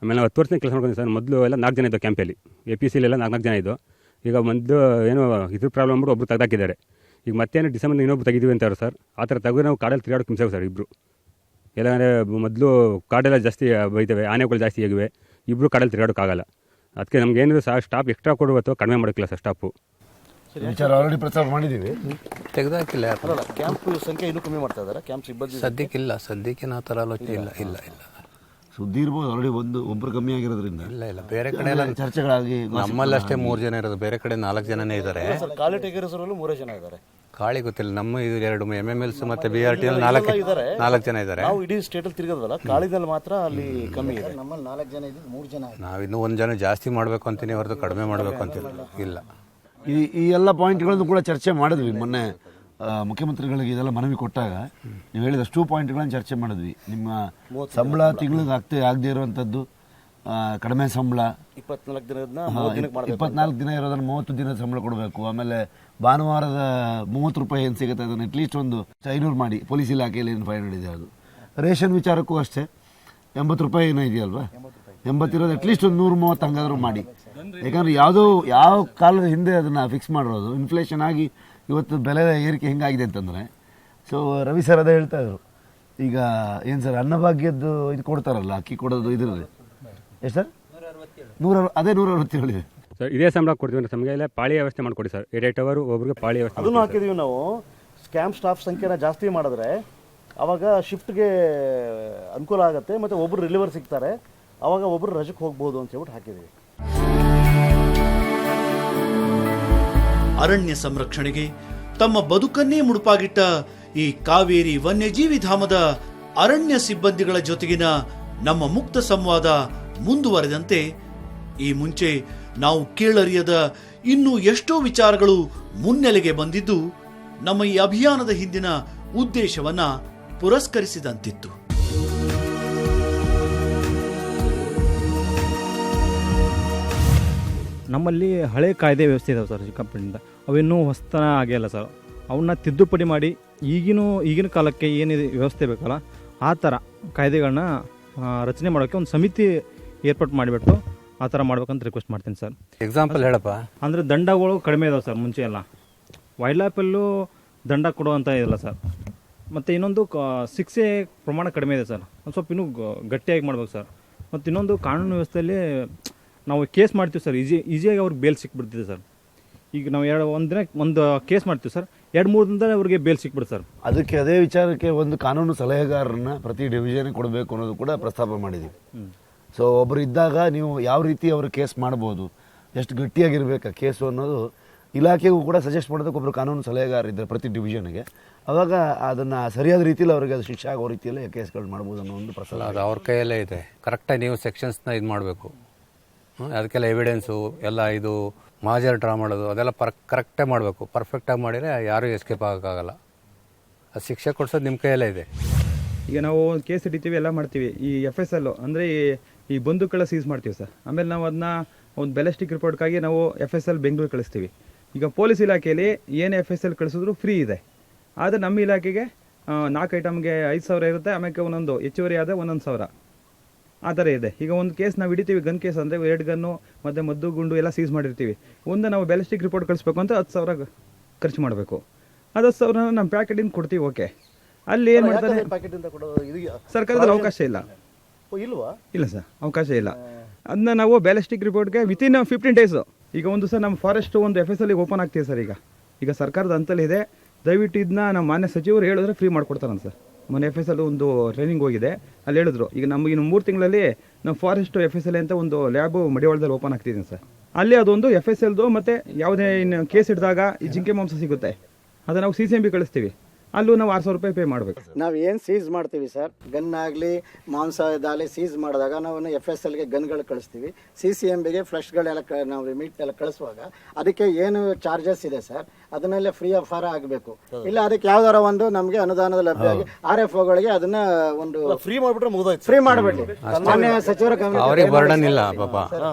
ಆಮೇಲೆ 10 ವರ್ಷದಿಂದ ಕೆಲಸ ಮಾಡ್ಕೊಂಡು ಸರ್. ಮೊದಲು ಎಲ್ಲ 4 ಜನ ಇದ್ದೋ ಕ್ಯಾಂಪಲ್ಲಿ, APCಲೆಲ್ಲ 4 ಜನ ಇದ್ದೋ. ಈಗ ಮೊದಲು ಏನೋ ಇದ್ರ ಪ್ರಾಬ್ಲಮ್ ಅಂದ್ಬಿಟ್ಟು ಒಬ್ಬರು ತೆಗೆದಾಕಿದ್ದಾರೆ. ಈಗ ಮತ್ತೇನು ಡಿಸೆಂಬರ್ ಇನ್ನೊಬ್ರು ತೆಗಿತೀವಿ ಅಂತಾರೆ ಸರ್. ಆ ಥರ ತೆಗೆದು ನಾವು ಕಾಡಲ್ಲಿ ತಿರುಗಾಡೋಕೆ ಹಿಂಸೆವು ಸರ್ ಇಬ್ಬರು. ಎಲ್ಲಂದರೆ ಮೊದಲು ಕಾಡೆಲ್ಲ ಜಾಸ್ತಿ ಬೈತವೆ, ಆನೆಗಳು ಜಾಸ್ತಿ ಆಗಿವೆ, ಇಬ್ಬರು ಕಾಡಲ್ಲಿ ತಿರುಗಾಡೋಕ್ಕಾಗಲ್ಲ. ಅದಕ್ಕೆ ನಮ್ಗೆ ಏನಿದ್ರು ಸರ್ ಸ್ಟಾಪ್ ಎಕ್ಸ್ಟ್ರಾ ಕೊಡುವತ್ತೋ ಕಡಿಮೆ ಮಾಡೋಕ್ಕಿಲ್ಲ ಸರ್ ಸ್ಟಾಪು. ವಿಚಾರ ಆಲ್ರೆಡಿ ಪ್ರಚಾರ ಮಾಡಿದ್ದೀವಿ, ತೆಗೆದಾಕಿಲ್ಲ. ಕ್ಯಾಂಪ್ ಸಂಖ್ಯೆ ಇನ್ನೂ ಕಮ್ಮಿ ಮಾಡ್ತಾ ಇದ್ದಾರೆ. ಕ್ಯಾಂಪ್ ಸಿಬ್ಬಂದಿ ಸದ್ಯಕ್ಕೆ ನಾವು ಥರ ಆಲೋಚನೆ ಇಲ್ಲ. ಸುದ್ದಿ ಇರ್ಬೋದು, ಆಲ್ರೆಡಿ ಒಬ್ಬರು ಕಮ್ಮಿ ಆಗಿರೋದ್ರಿಂದ. ಇಲ್ಲ ಬೇರೆ ಕಡೆ ಎಲ್ಲ ಚರ್ಚೆಗಳಾಗಿ ನಮ್ಮಲ್ಲಷ್ಟೇ 3 ಜನ ಇರೋದು, ಬೇರೆ ಕಡೆ 4 ಜನನೇ ಇದ್ದಾರೆ. ಕಾಳಿ ಟೈಗರ್ಸರಲ್ಲೂ 3 ಜನ ಇದ್ದಾರೆ. ಕಾಳಿ ಗೊತ್ತಿಲ್ಲ. ನಮ್ಮ ಇದು 2 MMLs ಮತ್ತು BRT 4 ಜನ ಇದ್ದಾರೆ. ನಾವು ಇಡೀ ಸ್ಟೇಟಲ್ಲಿ ತಿರುಗೋದಲ್ಲ, ಕಾಳಿದಲ್ಲಿ ಮಾತ್ರ ಅಲ್ಲಿ ಕಮ್ಮಿ ಇದೆ. ನಮ್ಮಲ್ಲಿ 4 ಜನ ಇದ್ದು 3 ಜನ. ನಾವು ಇನ್ನೂ 1 ಜನ ಜಾಸ್ತಿ ಮಾಡಬೇಕು ಅಂತೀನಿ ಹೊರತು ಕಡಿಮೆ ಮಾಡಬೇಕು ಅಂತೀನಿ ಇಲ್ಲ. ಈ ಎಲ್ಲ ಪಾಯಿಂಟ್ಗಳನ್ನು ಕೂಡ ಚರ್ಚೆ ಮಾಡಿದ್ವಿ ಮೊನ್ನೆ ಮುಖ್ಯಮಂತ್ರಿಗಳಿಗೆ. ಇದೆಲ್ಲ ಮನವಿ ಕೊಟ್ಟಾಗ ನೀವು ಹೇಳಿದಷ್ಟು ಪಾಯಿಂಟ್ಗಳನ್ನು ಚರ್ಚೆ ಮಾಡಿದ್ವಿ. ನಿಮ್ಮ ಸಂಬಳ ತಿಂಗಳಿಗೆ ಆಗದೆ ಇರುವಂಥದ್ದು, ಕಡಿಮೆ ಸಂಬಳ, 24 ದಿನ ಇರೋದನ್ನು 30 ದಿನದ ಸಂಬಳ ಕೊಡಬೇಕು. ಆಮೇಲೆ ಭಾನುವಾರದ 30 ರೂಪಾಯಿ ಏನು ಸಿಗುತ್ತೆ ಅದನ್ನು ಅಟ್ಲೀಸ್ಟ್ ಒಂದು 500 ಮಾಡಿ. ಪೊಲೀಸ್ ಇಲಾಖೆಯಲ್ಲಿ ಏನು ಫೈನ್ ಇದೆ ಅದು. ರೇಷನ್ ವಿಚಾರಕ್ಕೂ ಅಷ್ಟೇ 80 ರೂಪಾಯಿ ಏನೋ ಇದೆಯಲ್ವಾ, 80 ಇರೋದು ಅಟ್ಲೀಸ್ಟ್ ಒಂದು 130 ಹಂಗಾದರೂ ಮಾಡಿ. ಯಾಕಂದರೆ ಯಾವ ಕಾಲದ ಹಿಂದೆ ಅದನ್ನು ಫಿಕ್ಸ್ ಮಾಡಿರೋದು, ಇನ್ಫ್ಲೇಷನ್ ಆಗಿ ಇವತ್ತು ಬೆಲೆ ಏರಿಕೆ ಹೆಂಗಾಗಿದೆ ಅಂತಂದರೆ. ಸೊ ರವಿ ಸರ್ ಅದೇ ಹೇಳ್ತಾ ಇದ್ರು. ಈಗ ಏನು ಸರ್ ಅನ್ನಭಾಗ್ಯದ್ದು ಇದು ಕೊಡ್ತಾರಲ್ಲ, ಅಕ್ಕಿ ಕೊಡೋದು ಇದ್ರಲ್ಲಿ ಎಷ್ಟು ಸರ್? 167 ಇದೆ ಸರ್. ಇದೇ ಸಂಬಳ ಕೊಡ್ತೀವಿ ಅಂತ ನಮಗೆ ಎಲ್ಲ ಪಾಳಿ ವ್ಯವಸ್ಥೆ ಮಾಡಿಕೊಡಿ ಸರ್. 8 ಅವರ್ ಒಬ್ರಿಗೆ ಪಾಳಿ ವ್ಯವಸ್ಥೆ ಅದನ್ನು ಹಾಕಿದ್ದೀವಿ ನಾವು. ಕ್ಯಾಂಪ್ ಸ್ಟಾಫ್ ಸಂಖ್ಯೆನ ಜಾಸ್ತಿ ಮಾಡಿದ್ರೆ ಆವಾಗ ಶಿಫ್ಟ್ಗೆ ಅನುಕೂಲ ಆಗುತ್ತೆ, ಮತ್ತು ಒಬ್ಬರು ರಿಲಿವರ್ ಸಿಗ್ತಾರೆ, ಆವಾಗ ಒಬ್ಬರು ರಜಕ್ಕೆ ಹೋಗ್ಬೋದು ಅಂತ ಹೇಳ್ಬಿಟ್ಟು ಹಾಕಿದ್ದೀವಿ. ಅರಣ್ಯ ಸಂರಕ್ಷಣೆಗೆ ತಮ್ಮ ಬದುಕನ್ನೇ ಮುಡುಪಾಗಿಟ್ಟ ಈ ಕಾವೇರಿ ವನ್ಯಜೀವಿ ಧಾಮದ ಅರಣ್ಯ ಸಿಬ್ಬಂದಿಗಳ ಜೊತೆಗಿನ ನಮ್ಮ ಮುಕ್ತ ಸಂವಾದ ಮುಂದುವರೆದಂತೆ ಈ ಮುಂಚೆ ನಾವು ಕೇಳರಿಯದ ಇನ್ನೂ ಎಷ್ಟೋ ವಿಚಾರಗಳು ಮುನ್ನೆಲೆಗೆ ಬಂದಿದ್ದು ನಮ್ಮ ಈ ಅಭಿಯಾನದ ಹಿಂದಿನ ಉದ್ದೇಶವನ್ನ ಪುರಸ್ಕರಿಸಿದಂತಿತ್ತು. ನಮ್ಮಲ್ಲಿ ಹಳೆ ಕಾಯ್ದೆ ವ್ಯವಸ್ಥೆ ಇದಾವೆ ಸರ್ ಚಿಕ್ಕಪ್ಪನಿಂದ, ಅವಿನ್ನೂ ಹೊಸತನ ಆಗಿಲ್ಲ ಸರ್. ಅವನ್ನ ತಿದ್ದುಪಡಿ ಮಾಡಿ ಈಗಿನ ಕಾಲಕ್ಕೆ ಏನಿದೆ ವ್ಯವಸ್ಥೆ ಬೇಕಲ್ಲ ಆ ಥರ ಕಾಯ್ದೆಗಳನ್ನ ರಚನೆ ಮಾಡೋಕ್ಕೆ ಒಂದು ಸಮಿತಿ ಏರ್ಪಾಟ್ ಮಾಡಿಬಿಟ್ಟು ಆ ಥರ ಮಾಡ್ಬೇಕಂತ ರಿಕ್ವೆಸ್ಟ್ ಮಾಡ್ತೀನಿ ಸರ್. ಎಕ್ಸಾಂಪಲ್ ಹೇಳಪ್ಪ. ಅಂದರೆ ದಂಡಗಳು ಕಡಿಮೆ ಇದಾವೆ ಸರ್. ಮುಂಚೆ ಎಲ್ಲ ವೈಲ್ಡ್ ಲೈಫಲ್ಲೂ ದಂಡ ಕೊಡುವಂಥ ಇಲ್ಲ ಸರ್. ಮತ್ತು ಇನ್ನೊಂದು ಶಿಕ್ಷೆ ಪ್ರಮಾಣ ಕಡಿಮೆ ಇದೆ ಸರ್. ಒಂದು ಸ್ವಲ್ಪ ಇನ್ನೂ ಗಟ್ಟಿಯಾಗಿ ಮಾಡ್ಬೇಕು ಸರ್. ಮತ್ತು ಇನ್ನೊಂದು ಕಾನೂನು ವ್ಯವಸ್ಥೆಯಲ್ಲಿ ನಾವು ಕೇಸ್ ಮಾಡ್ತೀವಿ ಸರ್, ಈಸಿಯಾಗಿ ಅವ್ರಿಗೆ ಬೇಲ್ ಸಿಕ್ಬಿಡ್ತಿದೆ ಸರ್. ಈಗ ನಾವು ಒಂದು ಕೇಸ್ ಮಾಡ್ತೀವಿ ಸರ್, 2-3 ದಿನದಲ್ಲಿ ಅವ್ರಿಗೆ ಬೇಲ್ ಸಿಕ್ಬಿಡುತ್ತೆ ಸರ್. ಅದಕ್ಕೆ ಅದೇ ವಿಚಾರಕ್ಕೆ ಒಂದು ಕಾನೂನು ಸಲಹೆಗಾರರನ್ನ ಪ್ರತಿ ಡಿವಿಷನ್ ಕೊಡಬೇಕು ಅನ್ನೋದು ಕೂಡ ಪ್ರಸ್ತಾಪ ಮಾಡಿದ್ದೀವಿ. ಸೊ ಒಬ್ಬರು ಇದ್ದಾಗ ನೀವು ಯಾವ ರೀತಿ ಅವರು ಕೇಸ್ ಮಾಡ್ಬೋದು, ಎಷ್ಟು ಗಟ್ಟಿಯಾಗಿರ್ಬೇಕಾ ಕೇಸು ಅನ್ನೋದು ಇಲಾಖೆಗೂ ಕೂಡ ಸಜೆಸ್ಟ್ ಮಾಡೋದಕ್ಕೆ ಒಬ್ಬರು ಕಾನೂನು ಸಲಹೆಗಾರ ಇದ್ದಾರೆ ಪ್ರತಿ ಡಿವಿಷನ್ಗೆ. ಅವಾಗ ಅದನ್ನು ಸರಿಯಾದ ರೀತಿಯಲ್ಲಿ ಅವರಿಗೆ ಅದು ಶಿಕ್ಷೆ ಆಗೋ ರೀತಿಯಲ್ಲೇ ಕೇಸ್ಗಳು ಮಾಡ್ಬೋದು ಅನ್ನೋ ಒಂದು ಪ್ರಸ್ತಾಪ. ಅದು ಅವ್ರ ಕೈಯಲ್ಲೇ ಇದೆ. ಕರೆಕ್ಟಾಗಿ ನೀವು ಸೆಕ್ಷನ್ಸ್ನ ಇದು ಮಾಡಬೇಕು. ಅದಕ್ಕೆಲ್ಲ ಎವಿಡೆನ್ಸು ಎಲ್ಲ ಇದು ಮಾಜರ್ ಡ್ರಾ ಮಾಡೋದು ಅದೆಲ್ಲ ಕರೆಕ್ಟಾಗಿ ಮಾಡಬೇಕು. ಪರ್ಫೆಕ್ಟಾಗಿ ಮಾಡಿದರೆ ಯಾರೂ ಎಸ್ಕೇಪ್ ಆಗೋಕ್ಕಾಗಲ್ಲ. ಅದು ಶಿಕ್ಷೆ ಕೊಡ್ಸೋದು ನಿಮ್ಮ ಕೈಯಲ್ಲೇ ಇದೆ. ಈಗ ನಾವು ಕೇಸ್ ಹಿಡಿತೀವಿ, ಎಲ್ಲ ಮಾಡ್ತೀವಿ. ಈ FSL ಅಂದರೆ ಈ ಬಂದೂಕುಗಳ ಸೀಸ್ ಮಾಡ್ತೀವಿ ಸರ್. ಆಮೇಲೆ ನಾವು ಅದನ್ನ ಒಂದು ಬ್ಯಾಲಿಸ್ಟಿಕ್ ರಿಪೋರ್ಟ್ಗಾಗಿ ನಾವು FSL ಬೆಂಗಳೂರು ಕಳಿಸ್ತೀವಿ. ಈಗ ಪೊಲೀಸ್ ಇಲಾಖೆಯಲ್ಲಿ ಏನು FSL ಕಳಿಸಿದ್ರು ಫ್ರೀ ಇದೆ. ಆದರೆ ನಮ್ಮ ಇಲಾಖೆಗೆ 4 ಐಟಮ್ಗೆ 5,000 ಇರುತ್ತೆ. ಆಮೇಲೆ ಒಂದೊಂದು ಹೆಚ್ಚುವರಿ ಆದ 1,000 ಆ ಥರ ಇದೆ. ಈಗ ಒಂದು ಕೇಸ್ ನಾವು ಹಿಡಿತೀವಿ, ಗನ್ ಕೇಸ್ ಅಂದರೆ 2 ಗನ್ನು ಮತ್ತು ಮದ್ದು ಗುಂಡು ಎಲ್ಲ ಸೀಸ್ ಮಾಡಿರ್ತೀವಿ. ಒಂದು ನಾವು ಬ್ಯಾಲಿಸ್ಟಿಕ್ ರಿಪೋರ್ಟ್ ಕಳಿಸ್ಬೇಕು ಅಂತ 10,000 ಖರ್ಚು ಮಾಡಬೇಕು. ಅದು 10,000 ನಮ್ಮ ಪ್ಯಾಕೆಟಿಂದ ಕೊಡ್ತೀವಿ. ಓಕೆ, ಅಲ್ಲಿ ಏನು ಮಾಡ್ತಾರೆ ಸರ್ಕಾರದಲ್ಲಿ ಅವಕಾಶ ಇಲ್ಲ. ಇಲ್ಲ ಸರ್, ಅವಕಾಶ ಇಲ್ಲ. ಅದನ್ನ ನಾವು ಬ್ಯಾಲಿಸ್ಟಿಕ್ ರಿಪೋರ್ಟ್ಗೆ ವಿತಿನ್ 15 ಡೇಸು. ಈಗ ಒಂದು ಸರ್ ನಮ್ಮ ಫಾರೆಸ್ಟ್ ಒಂದು FSL ಓಪನ್ ಆಗ್ತೀವಿ ಸರ್. ಈಗ ಸರ್ಕಾರದ ಹಂತಲ್ಲಿ ಇದೆ. ದಯವಿಟ್ಟು ಇದನ್ನ ನಮ್ಮ ಮಾನ್ಯ ಸಚಿವರು ಹೇಳಿದ್ರೆ ಫ್ರೀ ಮಾಡ್ಕೊಡ್ತಾರಂತ ಸರ್. ಮೊನ್ನೆ FSL ಒಂದು ಟ್ರೈನಿಂಗ್ ಹೋಗಿದೆ, ಅಲ್ಲಿ ಹೇಳಿದ್ರು. ಈಗ ನಮಗೆ ಇನ್ನು 3 ತಿಂಗಳಲ್ಲಿ ನಾವು ಫಾರೆಸ್ಟ್ FSL ಅಂತ ಒಂದು ಲ್ಯಾಬ್ ಮಡಿವಾಳದಲ್ಲಿ ಓಪನ್ ಆಗ್ತಿದ್ದೀನಿ ಸರ್. ಅಲ್ಲಿ ಅದೊಂದು FSLದು ಮತ್ತು ಯಾವುದೇ ಇನ್ನು ಕೇಸ್ ಹಿಡಿದಾಗ ಈ ಜಿಂಕೆ ಮಾಂಸ ಸಿಗುತ್ತೆ, ಅದನ್ನು ನಾವು CCMB ಕಳಿಸ್ತೀವಿ. ಅಲ್ಲೂ ನಾವು 600 ರೂಪಾಯಿ ಪೇ ಮಾಡಬೇಕು. ನಾವು ಏನು ಸೀಸ್ ಮಾಡ್ತೀವಿ ಸರ್, ಗನ್ ಆಗಲಿ ಮಾಂಸದಾಗಲಿ ಸೀಸ್ ಮಾಡಿದಾಗ ನಾವು FSLಗೆ ಗನ್ಗಳು ಕಳಿಸ್ತೀವಿ. CCMBಗೆ ಫ್ಲಶ್ಗಳೆಲ್ಲ ನಾವು ರಿಮಿಟ್ ಎಲ್ಲ ಕಳಿಸುವಾಗ ಅದಕ್ಕೆ ಏನು ಚಾರ್ಜಸ್ ಇದೆ ಸರ್, ಅದನ್ನೆಲ್ಲ ಫ್ರೀ ಆಫ್ ಆಗಬೇಕು. ಇಲ್ಲ ಅದಕ್ಕೆ ಯಾವ್ದಾರ ಒಂದು ನಮಗೆ ಅನುದಾನದ ಲಭ್ಯ ಆಗಿ RFOಗಳಿಗೆ ಅದನ್ನ ಒಂದು ಫ್ರೀ ಮಾಡಿಬಿಟ್ರೆ ಮುಗಿದೋಯ್ತು. ಫ್ರೀ ಮಾಡಿಬಿಡ್ಲಿ. ಮಾನ್ಯ ಸಚಿವರ ಅವ್ರಿಗೆ ಬರ್ಡನ್ ಇಲ್ಲ ಪಾಪ.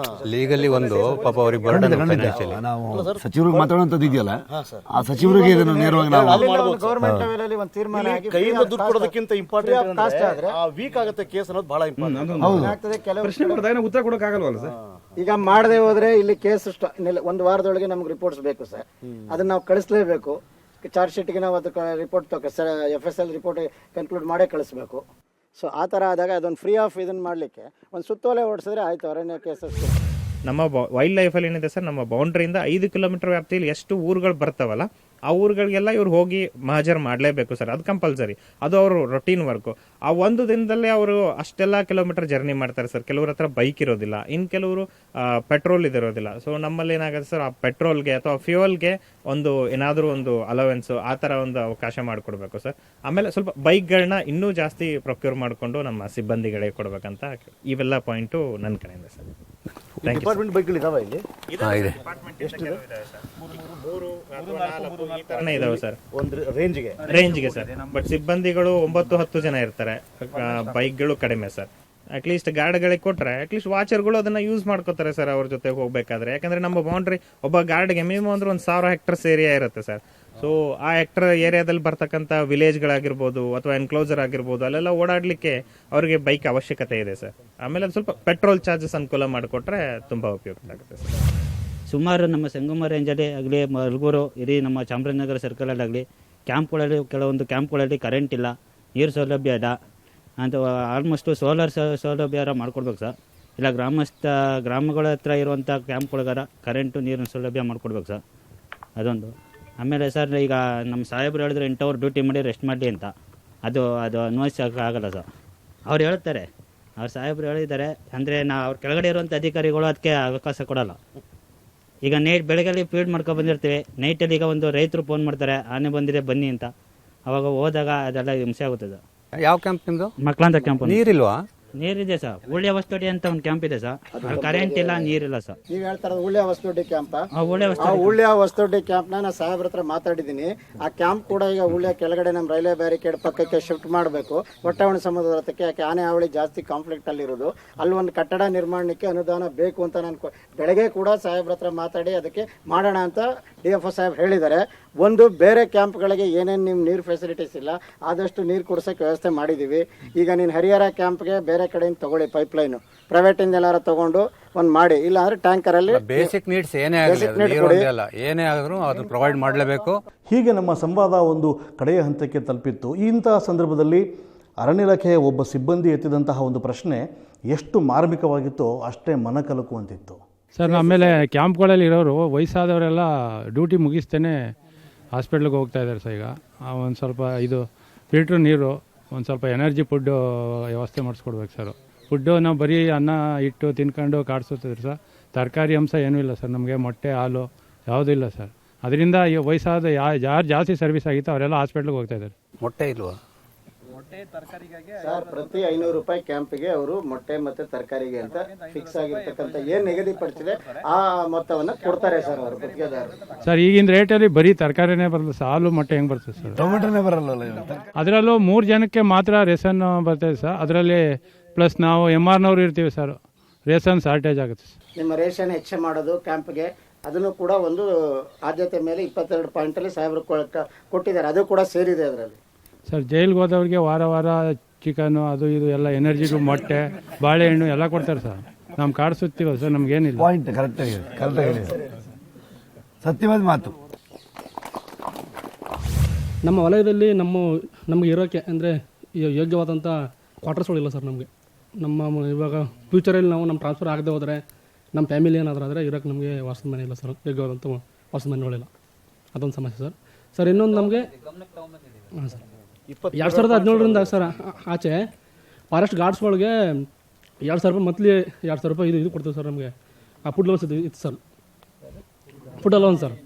ಲೀಗಲಿ ಒಂದು ಪಾಪ ಅವ್ರಿಗೆ ಬರ್ಡನ್. ನಾವು ಸಚಿವರಿಗೆ ಮಾತಾಡುವಂಥದ್ದು ಇದೆಯಲ್ಲ, ಆ ಸಚಿವರಿಗೆ ಇದನ್ನು ನೇರವಾಗಿ ನಾವು ಗೌರ್ಮೆಂಟ್ ಲೆವೆಲಲ್ಲಿ ಒಂದು ತೀರ್ಮಾನ ಆಗಿ ಕೈಯಿಂದ ದುಡ್ಡು ಕೊಡೋದಕ್ಕಿಂತ ಇಂಪಾರ್ಟೆಂಟ್ ವೀಕ್ ಆಗುತ್ತೆ ಕೇಸ್ ಅನ್ನೋದು ಬಹಳ ಇಂಪಾರ್ಟೆಂಟ್. ಪ್ರಶ್ನೆ ಮಾಡಿದಾಗ ಉತ್ತರ ಕೊಡೋಕ್ಕಾಗಲ್ವಲ್ಲ ಸರ್. ಈಗ ಮಾಡದೆ ಹೋದ್ರೆ ಇಲ್ಲಿ ಕೇಸ್ ಒಂದು ವಾರದೊಳಗೆ ನಮ್ಗೆ ರಿಪೋರ್ಟ್ಸ್ ಬೇಕು ಸರ್. ಅದನ್ನ ನಾವು ಕಳಿಸ್ಲೇಬೇಕು. ಚಾರ್ಜ್ ಶೀಟ್ಗೆ ನಾವು ಅದಕ್ಕೆ ರಿಪೋರ್ಟ್ FSL ರಿಪೋರ್ಟ್ ಕನ್ಕ್ಲೂಡ್ ಮಾಡೇ ಕಳಿಸ್ಬೇಕು. ಸೊ ಆ ಥರ ಆದಾಗ ಅದೊಂದು ಫ್ರೀ ಆಫ್ ಇದನ್ನು ಮಾಡಲಿಕ್ಕೆ ಒಂದು ಸುತ್ತೋಲೆ ಓಡಿಸಿದ್ರೆ ಆಯ್ತು. ಅರಣ್ಯ ಕೇಸಸ್ ನಮ್ಮ ವೈಲ್ಡ್ ಲೈಫಲ್ಲಿ ಏನಿದೆ ಸರ್, ನಮ್ಮ ಬೌಂಡ್ರಿಯಿಂದ 5 ಕಿಲೋಮೀಟರ್ ವ್ಯಾಪ್ತಿಯಲ್ಲಿ ಎಷ್ಟು ಊರುಗಳು ಬರ್ತಾವಲ್ಲ ಆ ಊರುಗಳಿಗೆಲ್ಲ ಇವ್ರು ಹೋಗಿ ಮಹಾಜರ್ ಮಾಡಲೇಬೇಕು ಸರ್. ಅದು ಕಂಪಲ್ಸರಿ, ಅದು ಅವರು ರೊಟೀನ್ ವರ್ಕು. ಆ ಒಂದು ದಿನದಲ್ಲೇ ಅವರು ಅಷ್ಟೆಲ್ಲ ಕಿಲೋಮೀಟರ್ ಜರ್ನಿ ಮಾಡ್ತಾರೆ ಸರ್. ಕೆಲವ್ರ ಹತ್ರ ಬೈಕ್ ಇರೋದಿಲ್ಲ, ಇನ್ನು ಕೆಲವರು ಪೆಟ್ರೋಲ್ ಇದಿರೋದಿಲ್ಲ. ಸೊ ನಮ್ಮಲ್ಲಿ ಏನಾಗುತ್ತೆ ಸರ್, ಆ ಪೆಟ್ರೋಲ್ಗೆ ಅಥವಾ ಫ್ಯೂಯಲ್ಗೆ ಒಂದು ಏನಾದರೂ ಒಂದು ಅಲವೆನ್ಸು ಆ ಥರ ಒಂದು ಅವಕಾಶ ಮಾಡಿಕೊಡ್ಬೇಕು ಸರ್. ಆಮೇಲೆ ಸ್ವಲ್ಪ ಬೈಕ್ಗಳನ್ನ ಇನ್ನೂ ಜಾಸ್ತಿ ಪ್ರೊಕ್ಯೂರ್ ಮಾಡಿಕೊಂಡು ನಮ್ಮ ಸಿಬ್ಬಂದಿಗಳಿಗೆ ಕೊಡ್ಬೇಕಂತ ಇವೆಲ್ಲ ಪಾಯಿಂಟು ನನ್ನ ಕಡೆಯಿಂದ ಸರ್. ಡಿಪಾರ್ಟ್ಮೆಂಟ್ ಬೈಕ್ಗಳು ಇದಾವೆ ಇಲ್ಲಿ? ಇದಾವೆ ಸರ್ ಒಂದು ರೇಂಜ್ಗೆ ಸರ್. ಬಟ್ ಸಿಬ್ಬಂದಿಗಳು 9-10 ಜನ ಇರ್ತಾರೆ. ಬೈಕ್ಗಳು ಕಡಿಮೆ ಸರ್. ಅಟ್ಲೀಸ್ಟ್ ಗಾರ್ಡ್ಗಳಿಗೆ ಕೊಟ್ರೆ ಅಟ್ಲೀಸ್ಟ್ ವಾಚರ್ಗಳು ಅದನ್ನ ಯೂಸ್ ಮಾಡ್ಕೋತಾರೆ ಸರ್ ಅವ್ರ ಜೊತೆ ಹೋಗ್ಬೇಕಾದ್ರೆ. ಯಾಕಂದ್ರೆ ನಮ್ಮ ಬೌಂಡ್ರಿ ಒಬ್ಬ ಗಾರ್ಡ್ಗೆ ಮಿನಿಮಮ್ ಅಂದ್ರೆ 1,000 ಹೆಕ್ಟರ್ಸ್ ಏರಿಯಾ ಇರುತ್ತೆ ಸರ್. ಸೊ ಆ ಹೆಕ್ಟರ್ ಏರಿಯಾದಲ್ಲಿ ಬರ್ತಕ್ಕಂಥ ವಿಲೇಜ್ಗಳಾಗಿರ್ಬೋದು ಅಥವಾ ಎನ್ಕ್ಲೋಸರ್ ಆಗಿರ್ಬೋದು, ಅಲ್ಲೆಲ್ಲ ಓಡಾಡ್ಲಿಕ್ಕೆ ಅವರಿಗೆ ಬೈಕ್ ಅವಶ್ಯಕತೆ ಇದೆ ಸರ್. ಆಮೇಲೆ ಅದು ಸ್ವಲ್ಪ ಪೆಟ್ರೋಲ್ ಚಾರ್ಜಸ್ ಅನುಕೂಲ ಮಾಡಿಕೊಟ್ರೆ ತುಂಬಾ ಉಪಯುಕ್ತ ಆಗುತ್ತೆ ಸರ್. ಸುಮಾರು ನಮ್ಮ ಸಂಗಮ ರೇಂಜಲ್ಲಿ ಆಗಲಿ, ಮಲಗೂರು ಇಡೀ ನಮ್ಮ ಚಾಮರಾಜನಗರ ಸರ್ಕಲಲ್ಲಾಗಲಿ ಕ್ಯಾಂಪ್ಗಳಲ್ಲಿ ಕೆಲವೊಂದು ಕ್ಯಾಂಪ್ಗಳಲ್ಲಿ ಕರೆಂಟ್ ಇಲ್ಲ, ನೀರು ಸೌಲಭ್ಯ ಇಲ್ಲ ಅಂತ ಆಲ್ಮೋಸ್ಟು ಸೋಲಾರ್ ಸೌಲಭ್ಯ ಮಾಡ್ಕೊಡ್ಬೇಕು ಸರ್. ಇಲ್ಲ ಗ್ರಾಮಗಳ ಹತ್ರ ಇರುವಂಥ ಕ್ಯಾಂಪ್ಗಳಿಗಾರ ಕರೆಂಟು ನೀರಿನ ಸೌಲಭ್ಯ ಮಾಡ್ಕೊಡ್ಬೇಕು ಸರ್. ಅದೊಂದು. ಆಮೇಲೆ ಸರ್ ಈಗ ನಮ್ಮ ಸಾಹೇಬ್ರು ಹೇಳಿದ್ರೆ 8 ಅವರ್ ಡ್ಯೂಟಿ ಮಾಡಿ ರೆಸ್ಟ್ ಮಾಡಲಿ ಅಂತ, ಅದು ಅನ್ವಯಿಸೋಕ್ಕಾಗಲ್ಲ ಸರ್. ಅವ್ರು ಹೇಳ್ತಾರೆ, ಅವ್ರ ಸಾಹೇಬ್ರು ಹೇಳಿದ್ದಾರೆ. ಅಂದರೆ ಅವ್ರ ಕೆಳಗಡೆ ಇರುವಂಥ ಅಧಿಕಾರಿಗಳು ಅದಕ್ಕೆ ಅವಕಾಶ ಕೊಡೋಲ್ಲ. ಈಗ ಬೆಳಗ್ಗೆ ಫೀಲ್ಡ್ ಮಾಡ್ಕೊಂಡು ಬಂದಿರ್ತೀವಿ, ನೈಟಲ್ಲಿ ಈಗ ಒಂದು ರೈತರು ಫೋನ್ ಮಾಡ್ತಾರೆ ಆನೆ ಬಂದಿದೆ ಬನ್ನಿ ಅಂತ. ಅವಾಗ ಹೋದಾಗ ಅದೆಲ್ಲ ಹಿಂಸೆ ಆಗುತ್ತದೆ. ಯಾವ ಕ್ಯಾಂಪ್ ನಿಮ್ಮದು? ಮಕ್ಕಳಂತ ಕ್ಯಾಂಪ್. ನೀರಿಲ್ವಾ? ನೀರಿದೆ ಸರ್. ಉಳ್ಳೆ ವಸ್ತುಡಿ ಅಂತ ಒಂದು ಕ್ಯಾಂಪ್ ಇದೆ ಸರ್. ಅಲ್ಲಿ ಕರೆಂಟ್ ಇಲ್ಲ, ನೀರಿಲ್ಲ ಸರ್. ನೀವು ಹೇಳ್ತಾ ಇರೋದು ಉಳ್ಳೆ ವಸ್ತುಡಿ ಕ್ಯಾಂಪ್. ಉಳ್ಳೆ ವಸ್ತುಡಿ ಕ್ಯಾಂಪ್ ನಾನು ಸಾಹೇಬ್ರ ಹತ್ರ ಮಾತಾಡಿದ್ದೀನಿ. ಆ ಕ್ಯಾಂಪ್ ಕೂಡ ಈಗ ಉಳ್ಳೆ ಕೆಳಗಡೆ ನಮ್ಮ ರೈಲ್ವೆ ಬ್ಯಾರಿಕೇಡ್ ಪಕ್ಕಕ್ಕೆ ಶಿಫ್ಟ್ ಮಾಡಬೇಕು. ಹೊಟ್ಟೆವಣಿ ಸಮುದ್ರ ಹತ್ತಕ್ಕೆ, ಯಾಕೆ ಆನೆ ಹಾವಳಿ ಜಾಸ್ತಿ ಕಾನ್ಫ್ಲಿಕ್ಟ್ ಅಲ್ಲಿರೋದು. ಅಲ್ಲಿ ಒಂದು ಕಟ್ಟಡ ನಿರ್ಮಾಣಕ್ಕೆ ಅನುದಾನ ಬೇಕು ಅಂತ ನಾನು ಬೆಳಗ್ಗೆ ಕೂಡ ಸಾಹೇಬ್ರ ಹತ್ರ ಮಾತಾಡಿ ಅದಕ್ಕೆ ಮಾಡೋಣ ಅಂತ DFO ಸಾಹೇಬ್ ಹೇಳಿದ್ದಾರೆ. ಒಂದು ಬೇರೆ ಕ್ಯಾಂಪ್ಗಳಿಗೆ ಏನೇನು ನಿಮ್ಮ ನೀರು ಫೆಸಿಲಿಟೀಸ್ ಇಲ್ಲ, ಆದಷ್ಟು ನೀರು ಕೊಡ್ಸೋಕ್ಕೆ ವ್ಯವಸ್ಥೆ ಮಾಡಿದ್ದೀವಿ. ಈಗ ನೀನು ಹರಿಹರ ಕ್ಯಾಂಪ್ಗೆ ಬೇರೆ ಕಡೆಯಿಂದ ತಗೊಳ್ಳಿ, ಪೈಪ್ಲೈನು ಪ್ರೈವೇಟಿಂದ ಎಲ್ಲಾರು ತಗೊಂಡು ಒಂದು ಮಾಡಿ, ಇಲ್ಲ ಅಂದ್ರೆ ಟ್ಯಾಂಕರಲ್ಲಿ ಬೇಸಿಕ್ ನೀಡ್ಸ್ ಏನೇ ಏನೇ ಆದ್ರೂ ಅದನ್ನ ಪ್ರೊವೈಡ್ ಮಾಡಲೇಬೇಕು. ಹೀಗೆ ನಮ್ಮ ಸಂವಾದ ಒಂದು ಕಡೆಯ ಹಂತಕ್ಕೆ ತಲುಪಿತ್ತು. ಇಂತಹ ಸಂದರ್ಭದಲ್ಲಿ ಅರಣ್ಯ ಇಲಾಖೆಯ ಒಬ್ಬ ಸಿಬ್ಬಂದಿ ಎತ್ತಿದಂತಹ ಒಂದು ಪ್ರಶ್ನೆ ಎಷ್ಟು ಮಾರ್ಮಿಕವಾಗಿತ್ತೋ ಅಷ್ಟೇ ಮನಕಲಕುವಂತಿತ್ತು. ಸರ್, ಆಮೇಲೆ ಕ್ಯಾಂಪ್ಗಳಲ್ಲಿ ಇರೋರು ವಯಸ್ಸಾದವರೆಲ್ಲ ಡ್ಯೂಟಿ ಮುಗಿಸ್ತೇನೆ ಹಾಸ್ಪಿಟ್ಲಿಗೆ ಹೋಗ್ತಾ ಇದ್ದಾರೆ ಸರ್. ಈಗ ಒಂದು ಸ್ವಲ್ಪ ಇದು ಫಿಲ್ಟ್ರ್ ನೀರು, ಒಂದು ಸ್ವಲ್ಪ ಎನರ್ಜಿ ಫುಡ್ಡು ವ್ಯವಸ್ಥೆ ಮಾಡಿಸ್ಕೊಡ್ಬೇಕು ಸರ್. ಫುಡ್ಡು ನಾವು ಬರೀ ಅನ್ನ ಇಟ್ಟು ತಿನ್ಕೊಂಡು ಕಾಡಿಸುತ್ತಿದ್ರು ಸರ್. ತರಕಾರಿ ಅಂಶ ಏನೂ ಇಲ್ಲ ಸರ್. ನಮಗೆ ಮೊಟ್ಟೆ, ಹಾಲು ಯಾವುದೂ ಇಲ್ಲ ಸರ್. ಅದರಿಂದ ಈ ವಯಸ್ಸಾದ ಯಾರು ಜಾಸ್ತಿ ಸರ್ವಿಸ್ ಆಗಿತ್ತು ಅವರೆಲ್ಲ ಹಾಸ್ಪಿಟ್ಲಿಗೆ ಹೋಗ್ತಾ ಇದ್ದಾರೆ. ಮೊಟ್ಟೆ ಇಲ್ವಾ? ಸರ್, ಪ್ರತಿ 500 ರೂಪಾಯಿ ಕ್ಯಾಂಪಿಗೆ ಅವರು ಮೊಟ್ಟೆ ಮತ್ತೆ ತರಕಾರಿಗೆ ಅಂತ ಫಿಕ್ಸ್ ಆಗಿರ್ತಕ್ಕಂಥ ಏನ್ ನಿಗದಿಪಡಿಸಿದೆ ಆ ಮೊತ್ತವನ್ನ ಕೊಡ್ತಾರೆ ಸರ್ ಅವರು ಗುತ್ತಿಗೆದಾರರು. ಸರ್, ಈಗಿನ ರೇಟಲ್ಲಿ ಬರೀ ತರಕಾರಿನೇ ಬರಲ್ಲ ಸರ್. ಹಾಲು ಮೊಟ್ಟೆ ಹೆಂಗೆ ಬರ್ತದೆ ಸರ್? ಟೊಮೆಟೊನೇ ಬರಲ್ಲ. ಅದರಲ್ಲೂ 3 ಜನಕ್ಕೆ ಮಾತ್ರ ರೇಷನ್ ಬರ್ತದೆ ಸರ್. ಅದರಲ್ಲಿ ಪ್ಲಸ್ ನಾವು MRನವ್ರು ಇರ್ತೀವಿ ಸರ್, ರೇಷನ್ ಶಾರ್ಟೇಜ್ ಆಗುತ್ತೆ ಸರ್. ನಿಮ್ಮ ರೇಷನ್ ಹೆಚ್ಚು ಮಾಡೋದು ಕ್ಯಾಂಪ್ಗೆ, ಅದನ್ನು ಕೂಡ ಒಂದು ಆದ್ಯತೆ ಮೇಲೆ 22 ಪಾಯಿಂಟಲ್ಲಿ ಸಾಹೇಬರು ಕೊಟ್ಟಿದ್ದಾರೆ. ಅದು ಕೂಡ ಸೇರಿದೆ ಅದರಲ್ಲಿ ಸರ್. ಜೈಲಿಗೆ ಹೋದವ್ರಿಗೆ ವಾರ ವಾರ ಚಿಕನು ಅದು ಇದು ಎಲ್ಲ ಎನರ್ಜಿಗೂ ಮೊಟ್ಟೆ, ಬಾಳೆಹಣ್ಣು ಎಲ್ಲ ಕೊಡ್ತಾರೆ ಸರ್. ನಮ್ಮ ಕಾರ್ಡ್ ಸುತ್ತೀವ ಸರ್, ನಮ್ಗೇನಿಲ್ಲ. ಪಾಯಿಂಟ್ ಕರೆಕ್ಟಾಗಿ ಸತ್ಯವಾದ ಮಾತು. ನಮ್ಮ ವಲಯದಲ್ಲಿ ನಮಗೆ ಇರೋಕ್ಕೆ ಅಂದರೆ ಯೋಗ್ಯವಾದಂಥ ಕ್ವಾರ್ಟರ್ಸ್ಗಳಿಲ್ಲ ಸರ್. ನಮಗೆ ಇವಾಗ ಫ್ಯೂಚರಲ್ಲಿ ನಾವು ನಮ್ಮ ಟ್ರಾನ್ಸ್ಫರ್ ಆಗದೆ ಹೋದರೆ ನಮ್ಮ ಫ್ಯಾಮಿಲಿ ಏನಾದರೂ ಆದರೆ ಇರೋಕ್ಕೆ ನಮಗೆ ವಾಸದ ಮನೆ ಇಲ್ಲ ಸರ್. ಯೋಗ್ಯವಾದಂಥ ವಾಸದ ಮನೆಗಳಿಲ್ಲ. ಅದೊಂದು ಸಮಸ್ಯೆ ಸರ್. ಸರ್, ಇನ್ನೊಂದು ನಮಗೆ ಹಾಂ ಸರ್, 2017ರಿಂದ ಸರ್ ಆಚೆ ಫಾರೆಸ್ಟ್ ಗಾರ್ಡ್ಸ್ಗಳಿಗೆ 2,000 ರೂಪಾಯಿ ಮಂತ್ಲಿ 2,000 ರೂಪಾಯಿ ಇದು ಕೊಡ್ತೀವಿ ಸರ್. ನಮಗೆ ಆ ಫುಡ್ ಅಲೌನ್ಸ್ ಇತ್ತು ಸರ್. Food allowance sir.